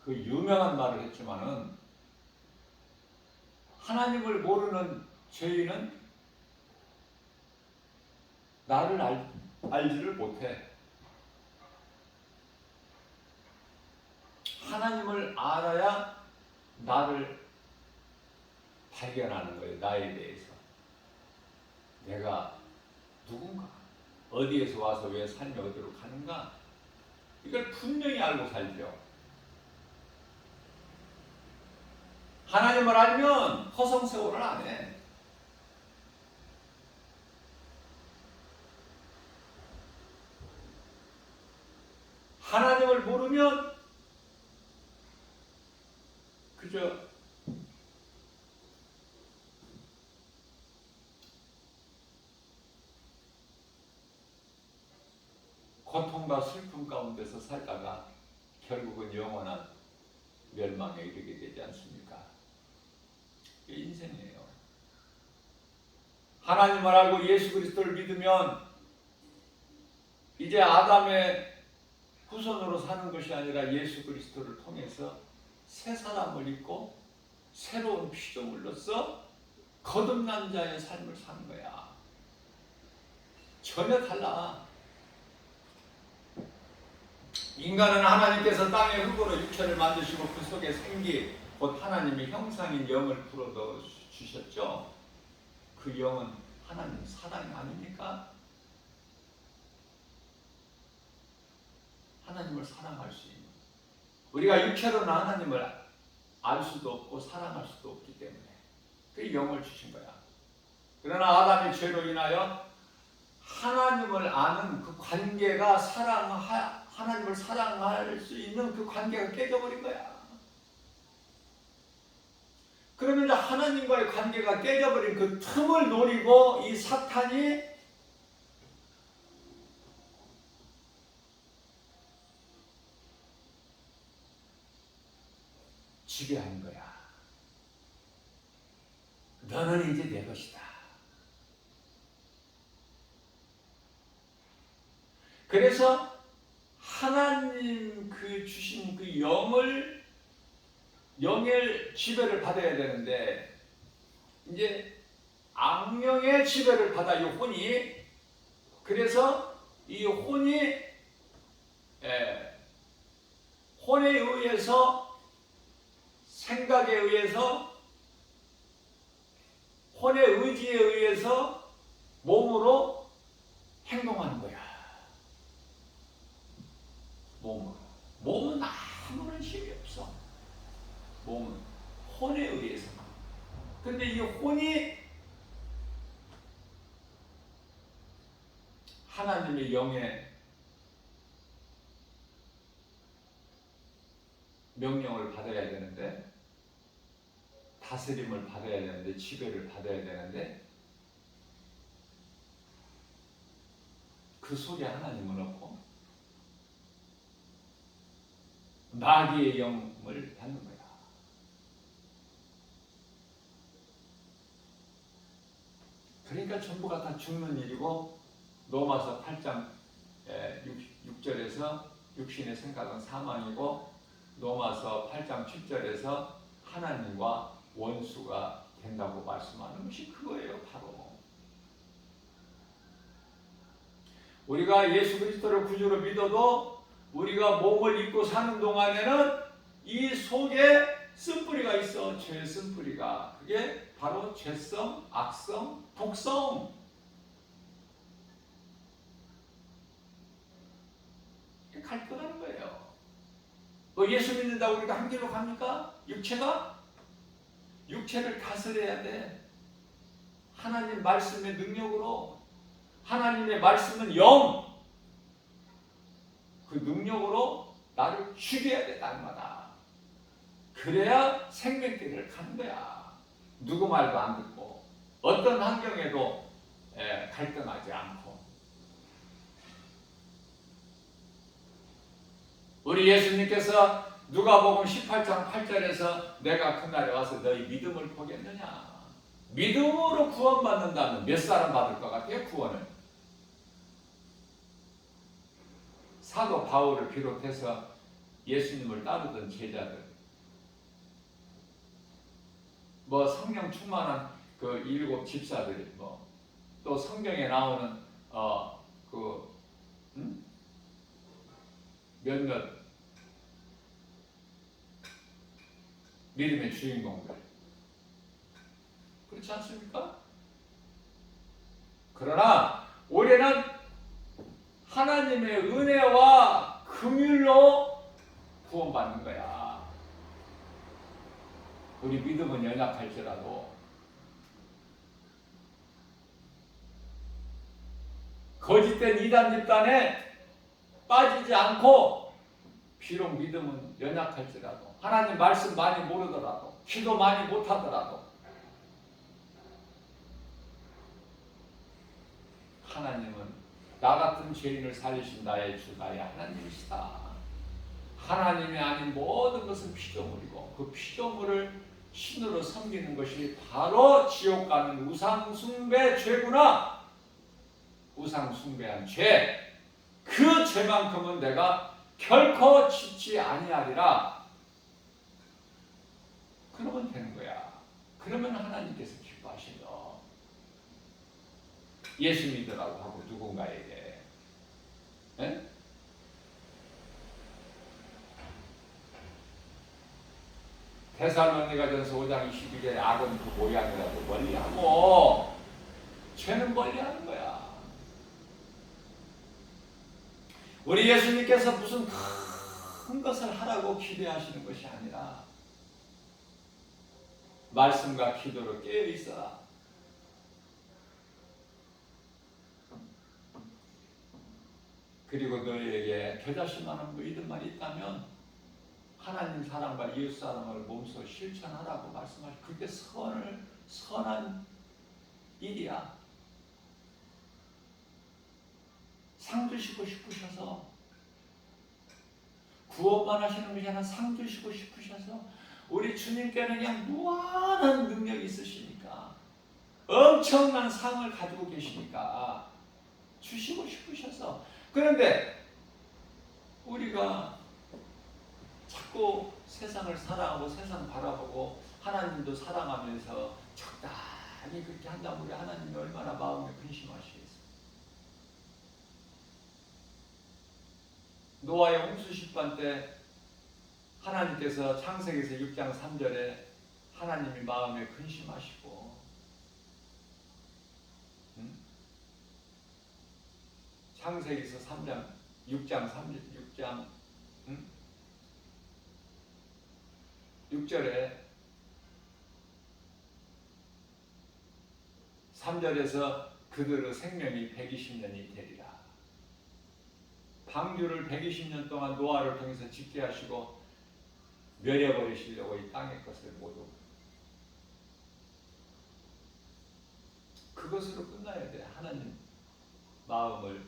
그 유명한 말을 했지만은 하나님을 모르는 죄인은 나를 알지를 못해. 하나님을 알아야 나를 발견하는 거예요. 나에 대해서. 내가 누군가? 어디에서 와서 왜 삶이 어디로 가는가? 이걸 분명히 알고 살죠. 하나님을 알면 허송세월을 안 해. 하나님을 모르면 그저 고통과 슬픔 가운데서 살다가 결국은 영원한 멸망에 이르게 되지 않습니까? 이게 인생이에요. 하나님을 알고 예수 그리스도를 믿으면 이제 아담의 후손으로 사는 것이 아니라 예수 그리스도를 통해서 새 사람을 입고 새로운 피조물로서 거듭난 자의 삶을 사는 거야. 전혀 달라. 인간은 하나님께서 땅의 흙으로 육체를 만드시고 그 속에 생기 곧 하나님의 형상인 영을 불어넣어 주셨죠. 그 영은 하나님 사랑 아닙니까? 하나님을 사랑할 수 있는, 우리가 육체로는 하나님을 알 수도 없고 사랑할 수도 없기 때문에 그 영을 주신 거야. 그러나 아담의 죄로 인하여 하나님을 아는 그 관계가 하나님을 사랑할 수 있는 그 관계가 깨져버린 거야. 그러면 이제 하나님과의 관계가 깨져버린 그 틈을 노리고 이 사탄이 지배하는 거야. 너는 이제 내 것이다. 그래서 하나님 그 주신 그 영의 지배를 받아야 되는데 이제 악령의 지배를 받아 이 혼이. 그래서 이 혼에 의해서 생각에 의해서 혼의 의지에 의해서 몸으로 행동하는 거야. 몸은 아무런 힘이 없어. 몸은 혼에 의해서. 근데 이 혼이 하나님의 영의 명령을 받아야 되는데, 다스림을 받아야 되는데, 지배를 받아야 되는데, 그 속에 하나님은 없고 마귀의 영을 받는 거야. 그러니까 전부가 다 죽는 일이고, 로마서 8장 6절에서 육신의 생각은 사망이고, 로마서 8장 7절에서 하나님과 원수가 된다고 말씀하는 것이 그거예요. 바로 우리가 예수 그리스도를 구주로 믿어도 우리가 몸을 입고 사는 동안에는 이 속에 쓴뿌리가 있어. 죄의 쓴뿌리가. 그게 바로 죄성, 악성, 독성. 갈등하는 거예요. 예수 믿는다고 우리가 한 길로 갑니까? 육체를 다스려야 돼. 하나님 말씀의 능력으로. 하나님의 말씀은 영. 그 능력으로 나를 죽여야 돼, 날마다. 그래야 생명길을 가는 거야. 누구 말도 안 듣고 어떤 환경에도 갈등하지 않고. 우리 예수님께서 누가복음 18장 8절에서 내가 그날에 와서 너희 믿음을 보겠느냐. 믿음으로 구원받는다면 몇 사람 받을 것 같아요? 구원을. 사도 바울을 비롯해서 예수님을 따르던 제자들, 성령 충만한 그 7 집사들, 또 성경에 나오는 몇몇 믿음의 주인공들. 그렇지 않습니까? 그러나 우리는 하나님의 은혜와 긍휼로 구원받는 거야. 우리 믿음은 연약할지라도 거짓된 이단 집단에 빠지지 않고 비록 믿음은 연약할지라도 하나님 말씀 많이 모르더라도 기도 많이 못하더라도 하나님은 나 같은 죄인을 살리신 나의 주 나의 하나님이시다. 하나님이 아닌 모든 것은 피조물이고 그 피조물을 신으로 섬기는 것이 바로 지옥 가는 우상 숭배 죄구나. 우상 숭배한 죄, 그 죄만큼은 내가 결코 짓지 아니하리라. 그러면 되는 거야. 그러면 하나님께서 기뻐하시죠. 예수 믿으라고 하고 누군가에게, 네? 데살로니가전서 5장 22절에 악은 그 모양이라도 멀리하고 죄는 멀리하는 거야. 우리 예수님께서 무슨 큰 것을 하라고 기대하시는 것이 아니라 말씀과 기도로 깨어 있어라. 그리고 너희에게 겨자씨만한 믿음만 있다면 하나님 사랑과 이웃 사랑을 몸소 실천하라고 말씀하시고, 그게 선한 일이야. 상 주시고 싶으셔서, 구원만 하시는 것이 아니라 상 주시고 싶으셔서, 우리 주님께는 그냥 무한한 능력이 있으시니까, 엄청난 상을 가지고 계시니까 주시고 싶으셔서. 그런데 우리가 자꾸 세상을 사랑하고 세상 바라보고 하나님도 사랑하면서 적당히 그렇게 한다면 우리 하나님이 얼마나 마음에 근심하시겠어요. 노아의 홍수심판 때 하나님께서 창세기에서 6장 3절에 하나님이 마음에 근심하시고, 창세기에서 6절에 3절에서 그들의 생명이 120년이 되리라. 방주를 120년 동안 노아를 통해서 짓게 하시고 멸해버리시려고 이 땅의 것을 모두 그것으로 끝나야 돼. 하나님 마음을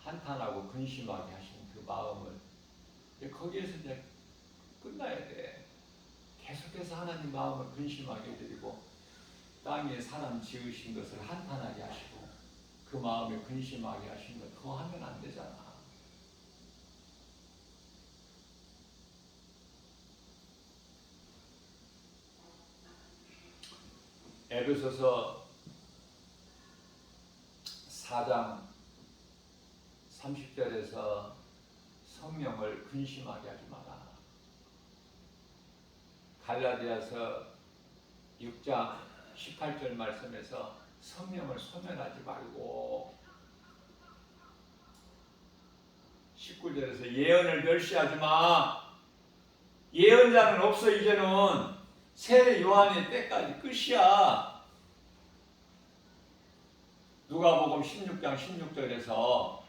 한탄하고 근심하게 하신 그 마음을 거기에서 이제 끝나야 돼. 계속해서 하나님 마음을 근심하게 해드리고 땅에 사람 지으신 것을 한탄하게 하시고 그 마음에 근심하게 하신 것 그거 하면 안 되잖아. 에베소서 4장 30절에서 성령을 근심하게 하지 마라. 갈라디아서 6장 18절 말씀에서 성령을 소멸하지 말고, 19절에서 예언을 멸시하지 마. 예언자는 없어. 이제는 새 요한의 때까지 끝이야. 누가복음 16장 16절에서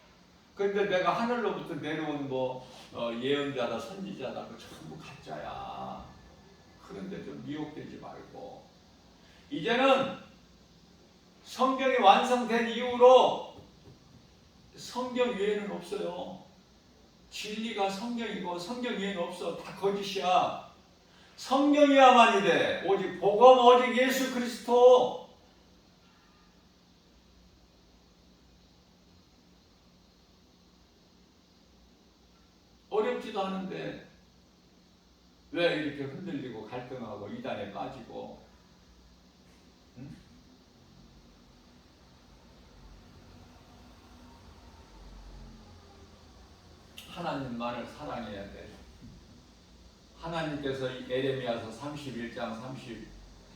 근데 내가 하늘로부터 내려온 예언자다 선지자다 그 전부 가짜야. 그런데 좀 미혹되지 말고, 이제는 성경이 완성된 이후로 성경 외에는 없어요. 진리가 성경이고 성경 외에는 없어. 다 거짓이야. 성경이야만이 돼. 오직 복음, 오직 예수 그리스도. 어렵지도 않은데 왜 이렇게 흔들리고 갈등하고 이단에 빠지고, 응? 하나님만을 사랑해야 돼. 하나님께서 에레미야서 31장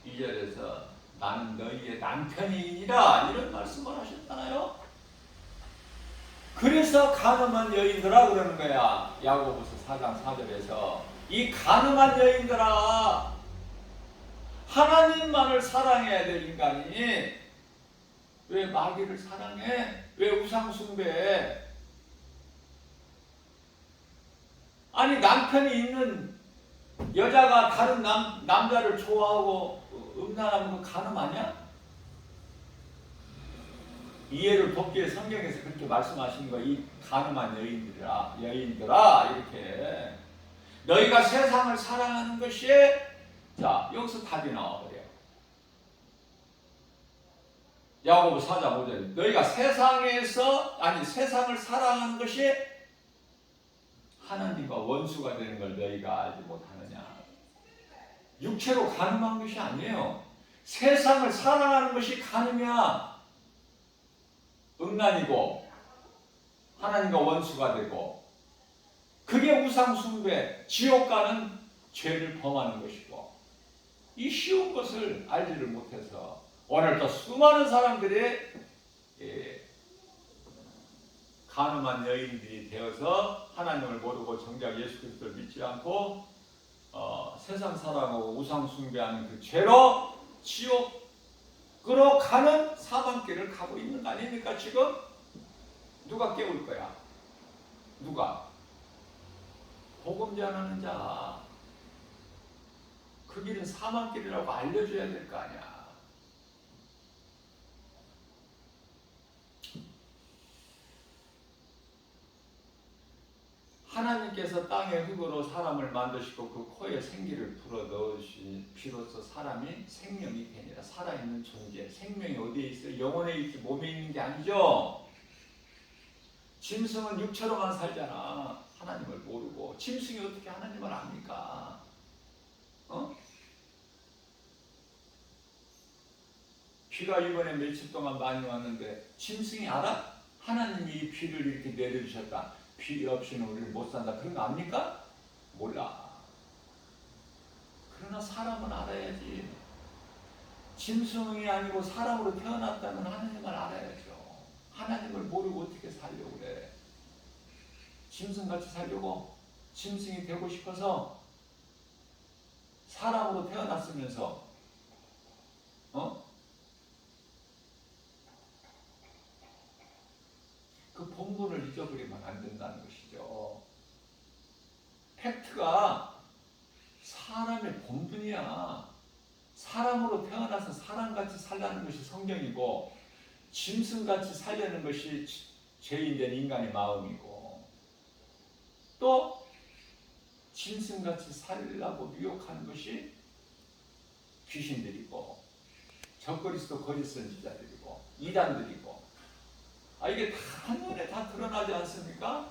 32절에서 나는 너희의 남편이니라 이런 말씀을 하셨잖아요. 그래서 가늠한 여인들아 그러는 거야. 야고보서 4장 4절에서 이 가늠한 여인들아, 하나님만을 사랑해야 될 인간이 왜 마귀를 사랑해? 왜 우상 숭배해? 아니 남편이 있는 여자가 다른 남자를 좋아하고 음란하면 그 간음 아니야? 이해를 돕기 위해 성경에서 그렇게 말씀하신 거, 이 간음한 여인들아 이렇게 너희가 세상을 사랑하는 것이, 자 여기서 답이 나와버려요. 야고보 4장 5절 너희가 세상을 사랑하는 것이 하나님과 원수가 되는 걸 너희가 알지 못하느냐. 육체로 간음한 것이 아니에요. 세상을 사랑하는 것이 간음이야. 음란이고 하나님과 원수가 되고, 그게 우상숭배, 지옥 가는 죄를 범하는 것이고, 이 쉬운 것을 알지를 못해서 오늘도 수많은 사람들이 간음한 여인들이 되어서 하나님을 모르고 정작 예수 그리스도를 믿지 않고 세상 사랑하고 우상 숭배하는 그 죄로 지옥으로 가는 사방길을 가고 있는 거 아닙니까? 지금 누가 깨울 거야? 누가? 복음 전하는 자. 그 길은 사망길이라고 알려줘야 될 거 아니야. 하나님께서 땅의 흙으로 사람을 만드시고 그 코에 생기를 불어넣으신 비로소 사람이 생명이 되니라. 살아있는 존재. 생명이 어디에 있어요? 영혼에 있지 몸에 있는 게 아니죠. 짐승은 육체로만 살잖아. 하나님을 모르고. 짐승이 어떻게 하나님을 압니까? 비가 이번에 며칠 동안 많이 왔는데 짐승이 알아? 하나님이 이 비를 이렇게 내려주셨다. 비 없이는 우리를 못 산다. 그런 거 압니까? 몰라. 그러나 사람은 알아야지. 짐승이 아니고 사람으로 태어났다면 하나님을 알아야죠. 하나님을 모르고 어떻게 살려고 그래. 짐승같이 살려고, 짐승이 되고 싶어서 사람으로 태어났으면서 그 본분을 잊어버리면 안 된다는 것이죠. 팩트가 사람의 본분이야. 사람으로 태어나서 사람같이 살라는 것이 성경이고, 짐승같이 살려는 것이 죄인된 인간의 마음이고, 또 짐승같이 살려고 유혹하는 것이 귀신들이고, 적그리스도 거짓 선지자들이고, 이단들이고, 이게 다 한눈에 다 드러나지 않습니까?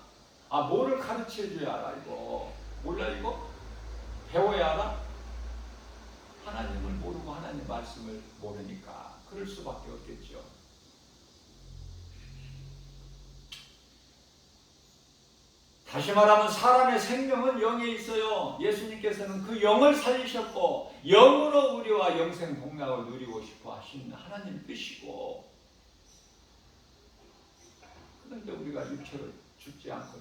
뭐를 가르쳐줘야 알아 이거? 몰라 이거? 배워야 알아? 하나님을 모르고 하나님 말씀을 모르니까 그럴 수밖에 없겠죠. 다시 말하면 사람의 생명은 영에 있어요. 예수님께서는 그 영을 살리셨고 영으로 우리와 영생 복락을 누리고 싶어 하신 하나님 뜻이고, 그런데 우리가 육체로 죽지 않고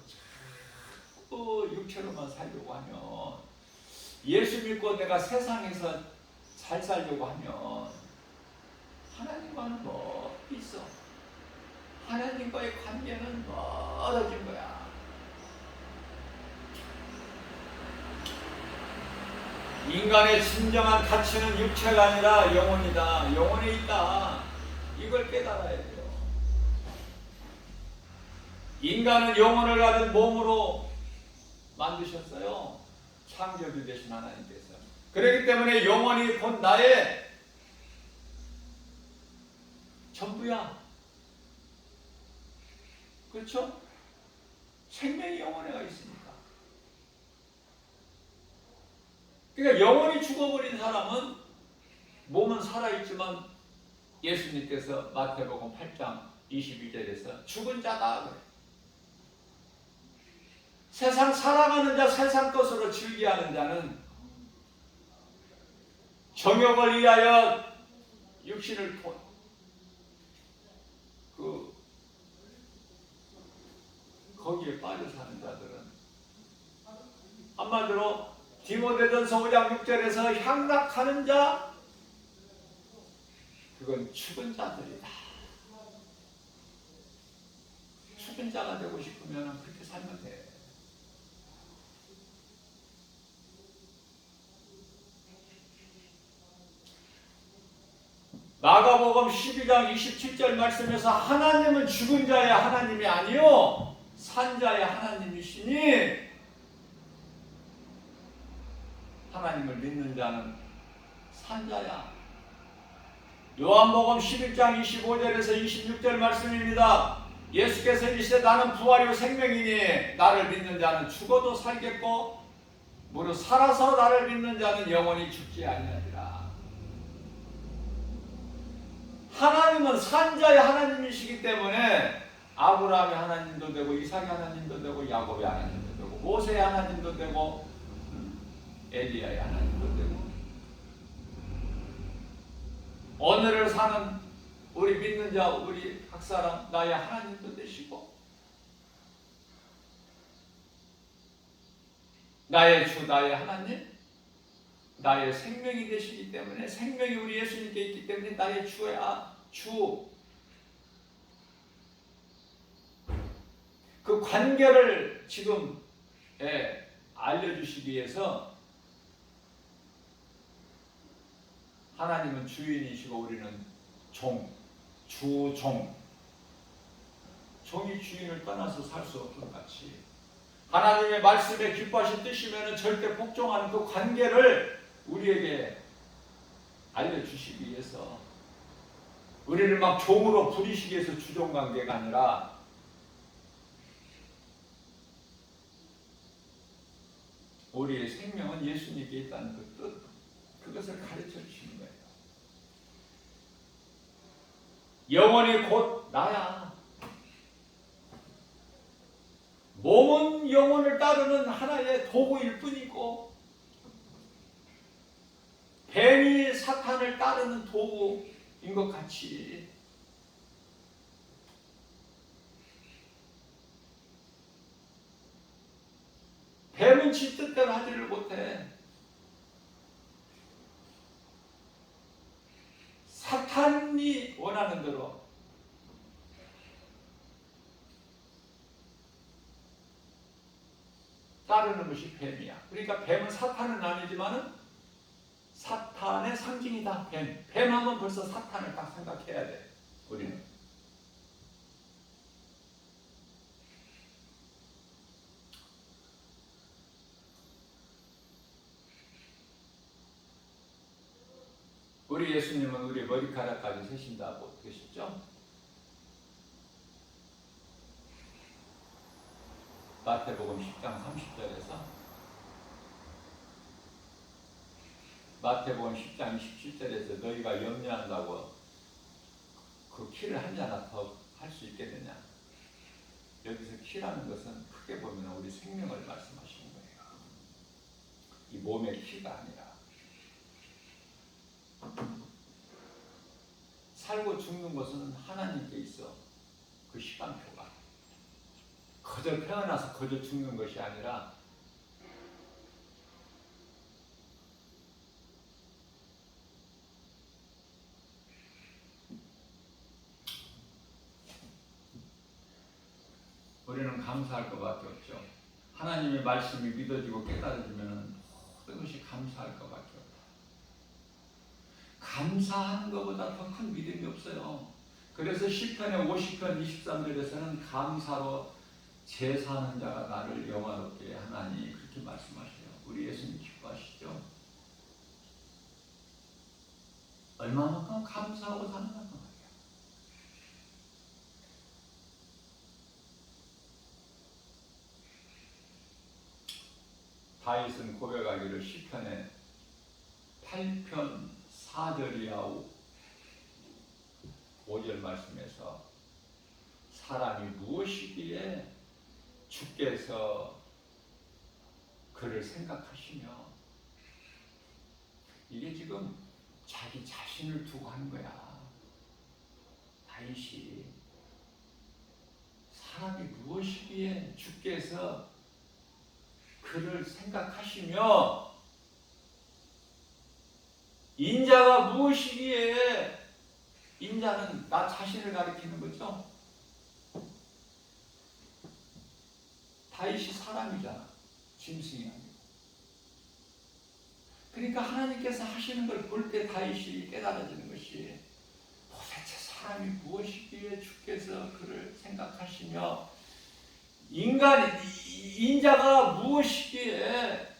자꾸 육체로만 살려고 하면, 예수 믿고 내가 세상에서 잘 살려고 하면 하나님과는 멀리 있어. 하나님과의 관계는 멀어진 거야. 인간의 진정한 가치는 육체가 아니라 영혼이다. 영혼에 있다. 이걸 깨달아야 돼요. 인간은 영혼을 가진 몸으로 만드셨어요. 창조주 되신 하나님께서. 그렇기 때문에 영혼이 곧 나의 전부야. 그렇죠? 생명이 영혼에가 있으니까. 그러니까 영혼이 죽어버린 사람은 몸은 살아있지만 예수님께서 마태복음 8장 22절에서 죽은 자다 그래. 세상 살아가는 자, 세상 것으로 즐기하는 자는 정욕을 위하여 육신을 거기에 빠져 사는 자들은 한마디로 디모데전서 5장 6절에서 향락하는 자, 그건 죽은 자들이다. 죽은 자가 되고 싶으면 그렇게 살면 돼. 마가복음 12장 27절 말씀에서 하나님은 죽은 자의 하나님이 아니요 산 자의 하나님이시니 하나님을 믿는 자는 산 자야. 요한복음 11장 25절에서 26절 말씀입니다. 예수께서 이르시되 나는 부활이요 생명이니 나를 믿는 자는 죽어도 살겠고 무릇 살아서 나를 믿는 자는 영원히 죽지 아니하리라. 하나님은 산자의 하나님이시기 때문에 아브라함의 하나님도 되고 이삭의 하나님도 되고 야곱의 하나님도 되고 모세의 하나님도 되고 엘리야의 하나님도 되고 오늘을 사는 우리 믿는 자 우리 각 사람 나의 하나님도 되시고 나의 주 나의 하나님 나의 생명이 되시기 때문에 생명이 우리 예수님께 있기 때문에 나의 주의 주 그 관계를 지금 알려주시기 위해서 하나님은 주인이시고 우리는 주종 종이 주인을 떠나서 살 수 없는 같이 하나님의 말씀에 기뻐하신 뜻이면 절대 복종하는 그 관계를 우리에게 알려주시기 위해서 우리를 막 종으로 부리시기 위해서 주종관계가 아니라 우리의 생명은 예수님께 있다는 그 뜻, 그것을 가르쳐 주시는 거예요. 영혼이 곧 나야. 몸은 영혼을 따르는 하나의 도구일 뿐이고 뱀이 사탄을 따르는 도구인 것 같이 뱀은 지 뜻대로 하지를 못해. 사탄이 원하는 대로 따르는 것이 뱀이야. 그러니까 뱀은 사탄은 아니지만은 사탄의 상징이다. 뱀하면 벌써 사탄을 딱 생각해야 돼. 우리는. 우리 예수님은 우리 머리카락까지 세신다고 그러셨죠? 마태복음 10장 30절에서 마태복음 10장 27절에서 너희가 염려한다고 그 키를 한 자나 더 할 수 있겠느냐? 여기서 키라는 것은 크게 보면 우리 생명을 말씀하시는 거예요. 이 몸의 키가 아니라 살고 죽는 것은 하나님께 있어. 그 시간표가 거저 태어나서 거저 죽는 것이 아니라 우리는 감사할 것밖에 없죠. 하나님의 말씀이 믿어지고 깨달아지면 모든 것이 감사할 것밖에 없다. 감사하는 것보다 더 큰 믿음이 없어요. 그래서 시편의 50편 23절에서는 감사로 제사하는 자가 나를 영화롭게 하나니 그렇게 말씀하셔요. 우리 예수님 기뻐하시죠? 얼마만큼 감사하고 사는 거예요. 다윗은 고백하기를 시편의 8편 4절이야 5절 말씀에서 사람이 무엇이기에 주께서 그를 생각하시며, 이게 지금 자기 자신을 두고 하는 거야. 다윗이 사람이 무엇이기에 주께서 그를 생각하시며, 인자가 무엇이기에, 인자는 나 자신을 가리키는 거죠. 다윗이 사람이잖아. 짐승이 아니고. 그러니까 하나님께서 하시는 걸 볼 때 다윗이 깨달아지는 것이, 도대체 사람이 무엇이기에 주께서 그를 생각하시며, 인자가 무엇이기에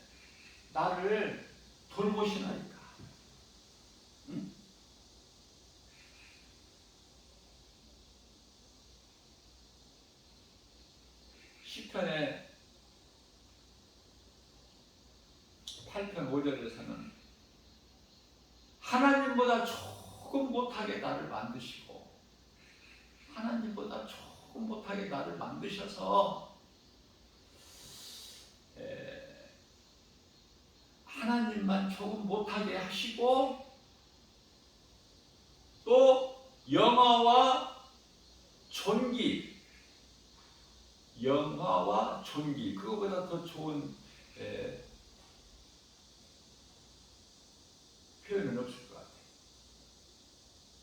나를 돌보시나이까. 응? 시편의 8편 5절에서는 하나님보다 조금 못하게 나를 만드시고, 하나님보다 조금 못하게 나를 만드셔서 하나님만 조금 못하게 하시고, 또 영화와 존귀, 영화와 존귀, 그거보다 더 좋은 표현은 없을 것 같아요.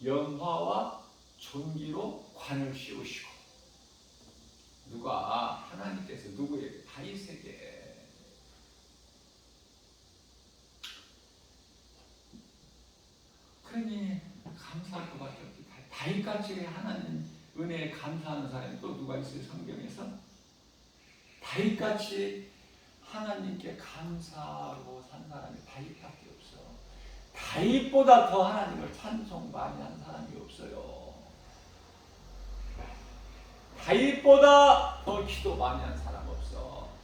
영화와 존귀로 관을 씌우시고, 누가, 하나님께서 누구에게? 다윗에게. 그러니 감사할 것밖에 없지. 다윗같이 하나님 은혜에 감사하는 사람이 또 누가 있어요? 성경에서? 다윗같이 하나님께 감사하고 산 사람이 다윗밖에 없어. 다윗보다 더 하나님을 찬송 많이 한 사람이 없어요. 다윗보다 더 기도 많이 한 사람 없어.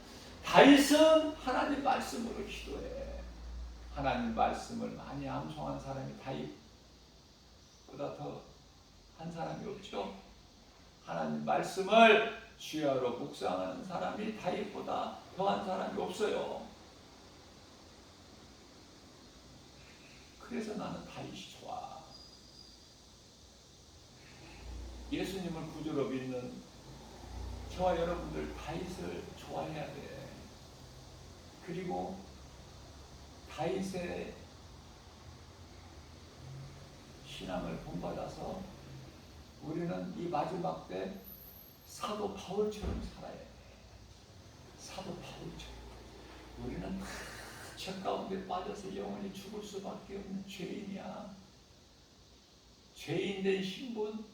다윗은 하나님 말씀으로 기도해. 하나님 말씀을 많이 암송한 사람이 다윗보다 더 한 사람이 없죠. 하나님 말씀을 주야로 묵상하는 사람이 다윗보다 더한 사람이 없어요. 그래서 나는 다윗이 좋아. 예수님을 구주로 믿는 저와 여러분들 다윗을 좋아해야 돼. 그리고 다윗의 신앙을 본받아서 우리는 이 마지막 때 사도 바울처럼 살아야 돼. 사도 바울처럼. 우리는 죄 가운데 빠져서 영원히 죽을 수밖에 없는 죄인이야. 죄인된 신분,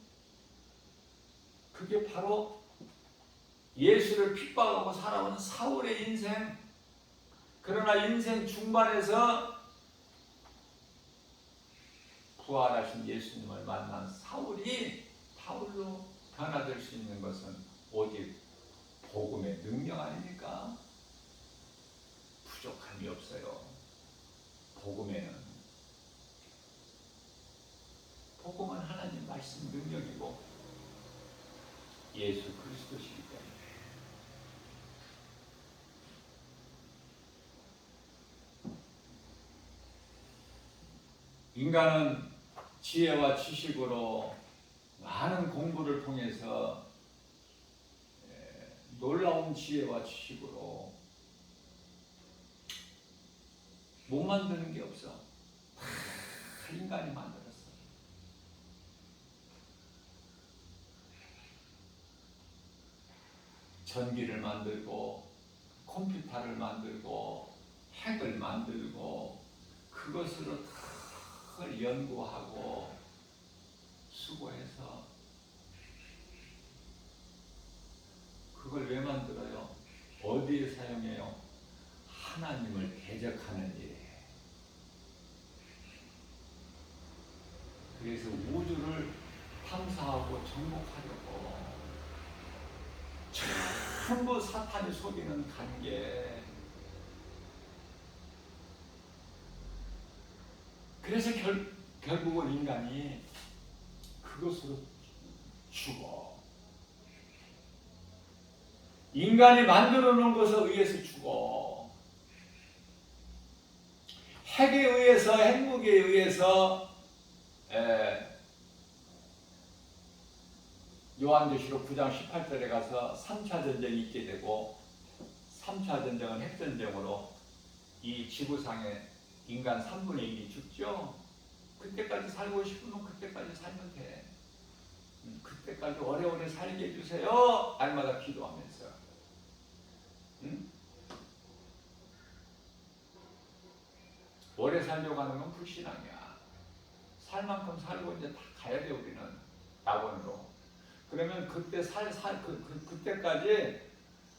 그게 바로 예수를 핍박하고 살아온 사울의 인생. 그러나 인생 중반에서 부활하신 예수님을 만난 사울이 바울로 변화될 수 있는 것은 오직 복음의 능력 아닙니까? 부족함이 없어요. 복음은 하나님 말씀 능력이고 예수 그리스도시기 때문에. 인간은 지혜와 지식으로 많은 공부를 통해서 놀라운 지혜와 지식으로 못 만드는 게 없어. 다 인간이 만들었어. 전기를 만들고 컴퓨터를 만들고 핵을 만들고 그것으로 다 연구하고 수고해서 그걸 왜 만들어요? 어디에 사용해요? 하나님을 대적하는 일에. 그래서 우주를 탐사하고 정복하려고 전부 사탄이 속이는 관계. 그래서 결국은 인간이 그것으로 죽어. 인간이 만들어 놓은 것에 의해서 죽어. 핵에 의해서, 핵무기에 의해서 요한계시록 9장 18절에 가서 3차 전쟁이 있게 되고 3차 전쟁은 핵전쟁으로 이 지구상에 인간 3분의 1이 죽죠. 그때까지 살고 싶으면 그때까지 살면 돼. 그때까지 오래오래 살게 해주세요. 날마다 기도하면서. 응? 오래 살려고 하는 건 불신앙이야. 살 만큼 살고 이제 다 가야 돼, 우리는. 낙원으로. 그러면 그때 그때까지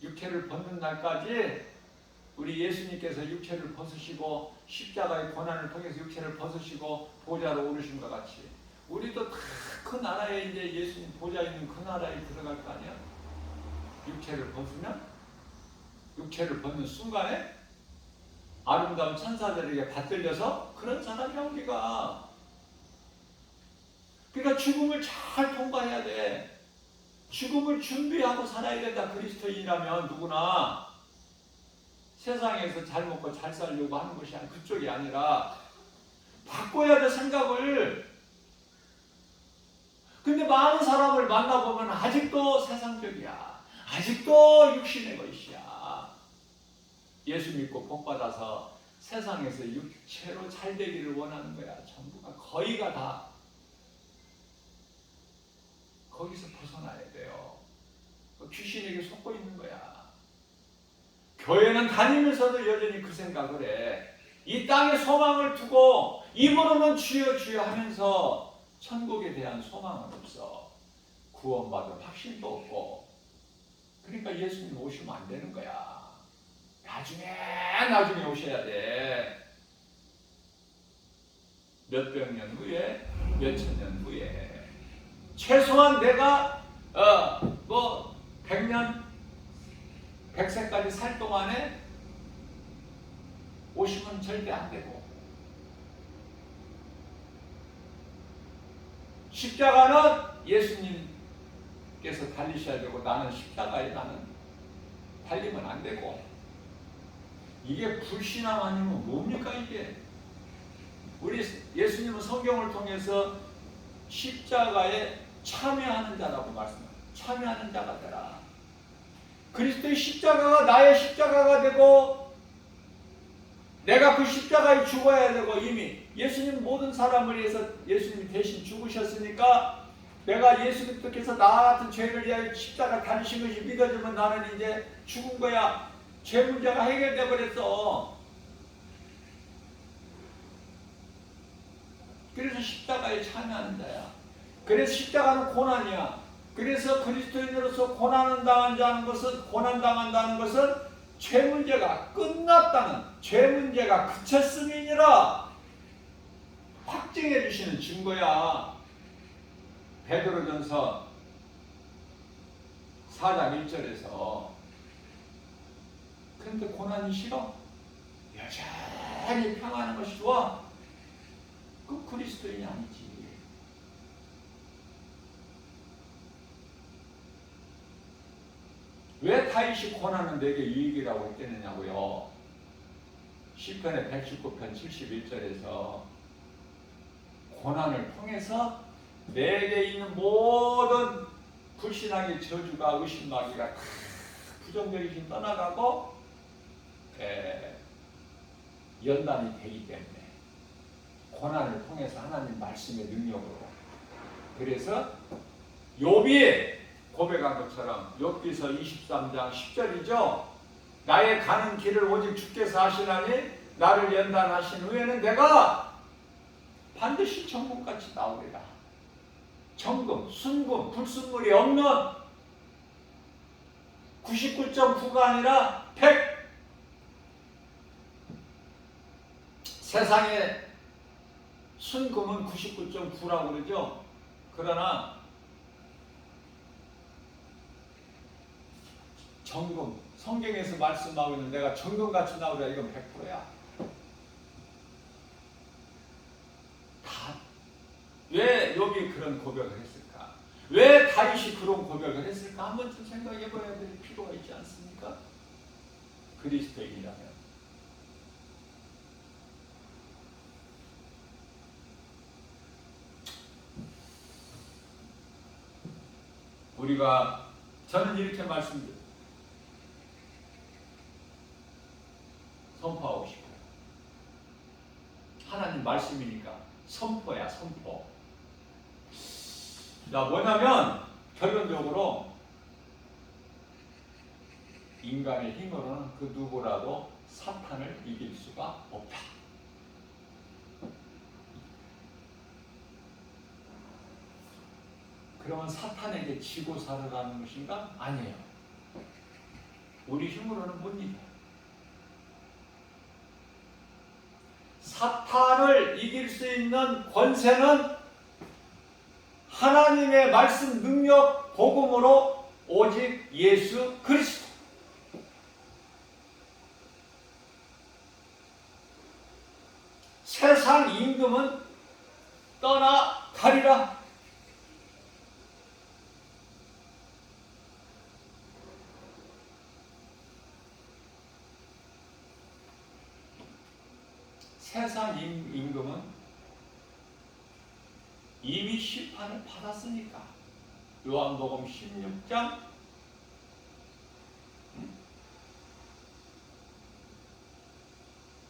육체를 벗는 날까지 우리 예수님께서 육체를 벗으시고 십자가의 고난을 통해서 육체를 벗으시고 보좌로 오르신 것 같이 우리도 다 그 나라에 이제 예수님 보좌 있는 그 나라에 들어갈 거 아니야? 육체를 벗으면 육체를 벗는 순간에 아름다운 천사들에게 받들려서 그런 사람이야 우리가. 그러니까 죽음을 잘 통과해야 돼. 죽음을 준비하고 살아야 된다. 그리스도인이라면 누구나 세상에서 잘 먹고 잘 살려고 하는 것이 그쪽이 아니라 바꿔야 돼 생각을. 근데 많은 사람을 만나보면 아직도 세상적이야. 아직도 육신의 것이야. 예수 믿고 복받아서 세상에서 육체로 잘 되기를 원하는 거야. 전부가 거의가 다 거기서 벗어나야 돼요. 귀신에게 속고 있는 거야. 교회는 다니면서도 여전히 그 생각을 해. 이 땅에 소망을 두고 입으로는 주여 주여 하면서 천국에 대한 소망은 없어. 구원받을 확신도 없고. 그러니까 예수님 오시면 안 되는 거야. 나중에 오셔야 돼. 몇백 년 후에, 몇천 년 후에. 최소한 내가 100년, 100세까지 살 동안에 오시면 절대 안 되고. 십자가는 예수님께서 달리셔야 되고 나는 십자가에 나는 달리면 안 되고. 이게 불신앙 아니면 뭡니까 이게? 우리 예수님은 성경을 통해서 십자가에 참여하는 자라고 말씀합니다. 참여하는 자가 되라. 그리스도의 십자가가 나의 십자가가 되고 내가 그 십자가에 죽어야 되고 이미 예수님 모든 사람을 위해서 예수님이 대신 죽으셨으니까 내가 예수님께서 나 같은 죄를 위하여 십자가 달리신 것이 믿어지면 나는 이제 죽은 거야. 죄 문제가 해결돼 버렸어. 그래서 십자가에 참여하는 자야. 그래서 십자가는 고난이야. 그래서 그리스도인으로서 고난 당한다는 것은 죄 문제가 끝났다는, 죄 문제가 그쳤음이니라 확증해 주시는 증거야. 베드로전서 4장 1절에서 그런데 고난이 싫어? 여전히 평안한 것이 좋아? 그 그리스도인이 아니지. 왜 다윗이 고난은 내게 유익이라고 했겠느냐고요. 시편의 119편 71절에서 고난을 통해서 내게 있는 모든 불신앙의 저주가 의심마귀가 다 부정적인 힘 떠나가고 연단이 되기 때문에 고난을 통해서 하나님 말씀의 능력으로. 그래서 욥이 고백한 것처럼 욥기서 23장 10절이죠. 나의 가는 길을 오직 주께서 하시나니 나를 연단하신 후에는 내가 반드시 정금같이 나오리라. 정금, 순금, 불순물이 없는 99.9가 아니라 100. 세상에 순금은 99.9라고 그러죠. 그러나 정금, 성경에서 말씀하고 있는 내가 정금같이 나오리라 이건 100%야. 왜 욥이 그런 고백을 했을까? 왜 다윗이 그런 고백을 했을까? 한 번쯤 생각해 봐야 될 필요가 있지 않습니까? 그리스도인이라면. 저는 이렇게 선포하고 싶어요. 하나님 말씀이니까 선포야, 선포. 자, 뭐냐면 결론적으로 인간의 힘으로는 그 누구라도 사탄을 이길 수가 없다. 그러면 사탄에게 지고 살아가는 것인가? 아니에요. 우리 힘으로는 못 이겨요. 사탄을 이길 수 있는 권세는 하나님의 말씀 능력 복음으로 오직 예수 그리스도. 세상 임금은 떠나가리라. 세상 임금은 이미 심판을 받았으니까. 요한복음 16장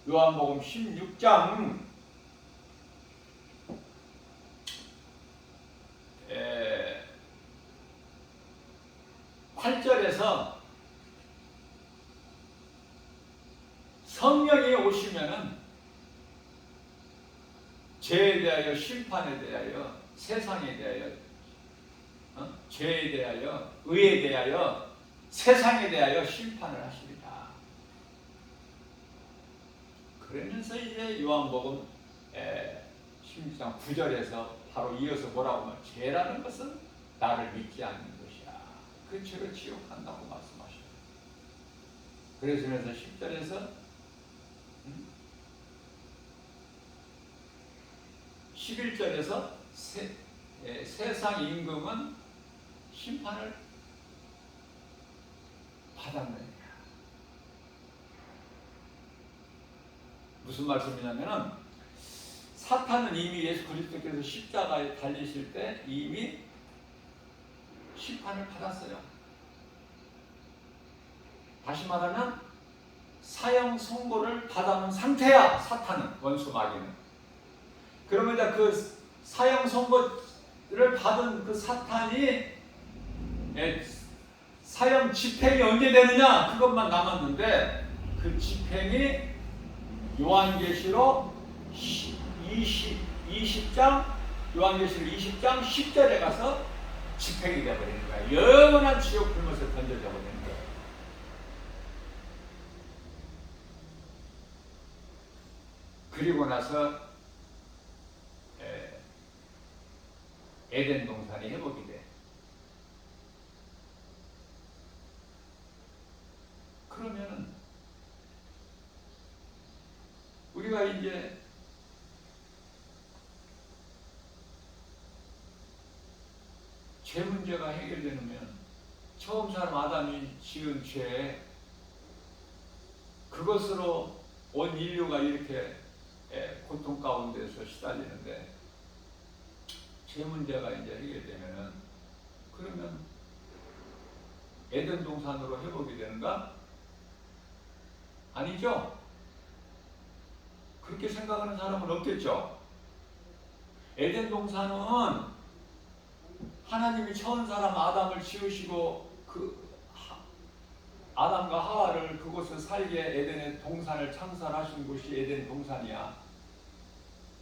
요한복음 16장 8절에서 성령이 오시면은 죄에 대하여, 심판에 대하여, 세상에 대하여, 죄에 대하여, 의에 대하여, 세상에 대하여 심판을 하시리라. 그러면서 이제 요한복음 16장 9절에서 바로 이어서 뭐라고 하면, 죄라는 것은 나를 믿지 않는 것이야. 그 죄를 지옥한다고 말씀하셔요. 그러시면서 10절에서 11절에서 세상 임금은 심판을 받았느냐. 무슨 말씀이냐면은 사탄은 이미 예수 그리스도께서 십자가에 달리실 때 이미 심판을 받았어요. 다시 말하면 사형 선고를 받아놓은 상태야. 사탄은, 원수 마귀는. 그러면 이제 그 사형 선고를 받은 그 사탄이 사형 집행이 언제 되느냐, 그것만 남았는데 그 집행이 요한계시록 20장 요한계시록 20장 10절에 가서 집행이 되어버리는 거야. 영원한 지옥 불못에 던져져 버리는 거야. 그리고 나서 에덴 동산이 회복이 돼. 그러면은 우리가 이제 죄 문제가 해결되면 처음 사람 아담이 지은 죄, 그것으로 온 인류가 이렇게 고통 가운데서 시달리는데, 죄 문제가 이제 해결되면은 그러면 에덴 동산으로 회복이 되는가? 아니죠. 그렇게 생각하는 사람은 없겠죠. 에덴 동산은 하나님이 처음 사람 아담을 지으시고 그 아담과 하와를 그곳을 살게 에덴의 동산을 창설하신 곳이 에덴 동산이야.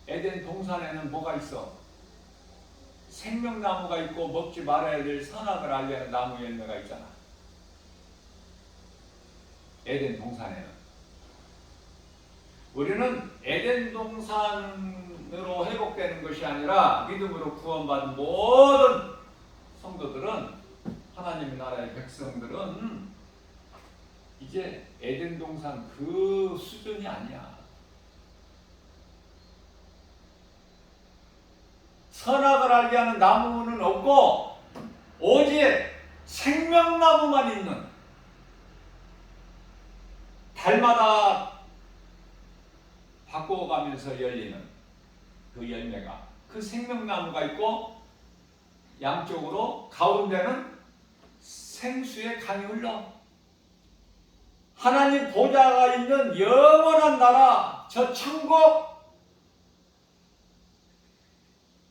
에덴 동산에는 뭐가 있어? 생명나무가 있고 먹지 말아야 될 선악을 알게 하는 나무 열매가 있잖아. 에덴 동산에는. 우리는 에덴 동산으로 회복되는 것이 아니라 믿음으로 구원받은 모든 성도들은, 하나님의 나라의 백성들은 이제 에덴 동산 그 수준이 아니야. 선악을 알게 하는 나무는 없고 오직 생명나무만 있는, 달마다 바꿔가면서 열리는 그 열매가, 그 생명나무가 있고 양쪽으로 가운데는 생수의 강이 흘러. 하나님 보좌가 있는 영원한 나라, 저 천국,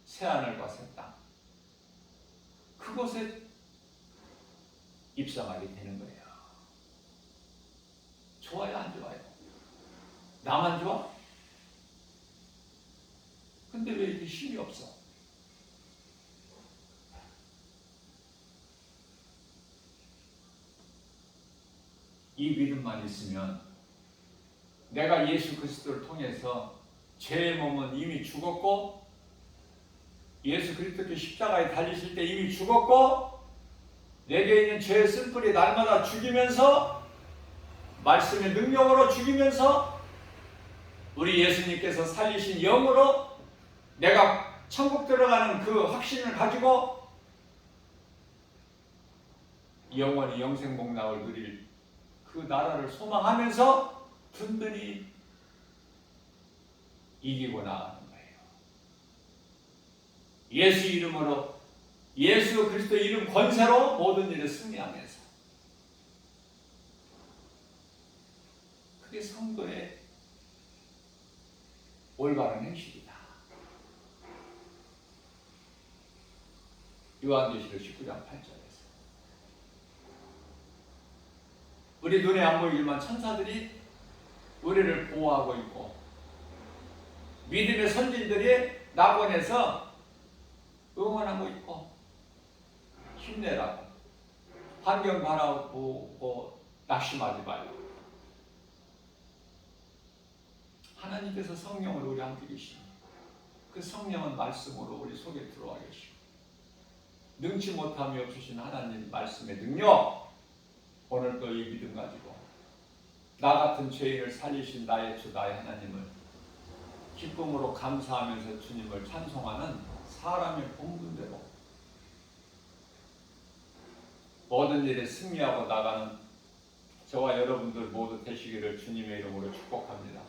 새하늘과 새 땅, 그곳에 입성하게 되는 거예요. 좋아요, 안 좋아요? 나만 좋아? 근데 왜 이렇게 힘이 없어? 이 믿음만 있으면 내가 예수 그리스도를 통해서 죄의 몸은 이미 죽었고, 예수 그리스도께 십자가에 달리실 때 이미 죽었고, 내게 있는 죄의 쓴뿌리 날마다 죽이면서, 말씀의 능력으로 죽이면서, 우리 예수님께서 살리신 영으로 내가 천국 들어가는 그 확신을 가지고 영원히 영생복락을 누릴 그 나라를 소망하면서 든든히 이기고 나가는 거예요. 예수 이름으로, 예수 그리스도 이름 권세로 모든 일을 승리하면서. 그게 성도의 올바른 행실이다. 요한계시록 19장 8절에서 우리 눈에 안 보이지만 천사들이 우리를 보호하고 있고, 믿음의 선진들이 낙원에서 응원하고 있고, 힘내라고, 환경 바라보고 낙심하지 말고. 하나님께서 성령을 우리 함께 계시니 그 성령은 말씀으로 우리 속에 들어와 계시고, 능치 못함이 없으신 하나님 말씀의 능력, 오늘도 이 믿음 가지고 나 같은 죄인을 살리신 나의 주 나의 하나님을 기쁨으로 감사하면서 주님을 찬송하는 사람의 본분대로 모든 일에 승리하고 나가는 저와 여러분들 모두 되시기를 주님의 이름으로 축복합니다.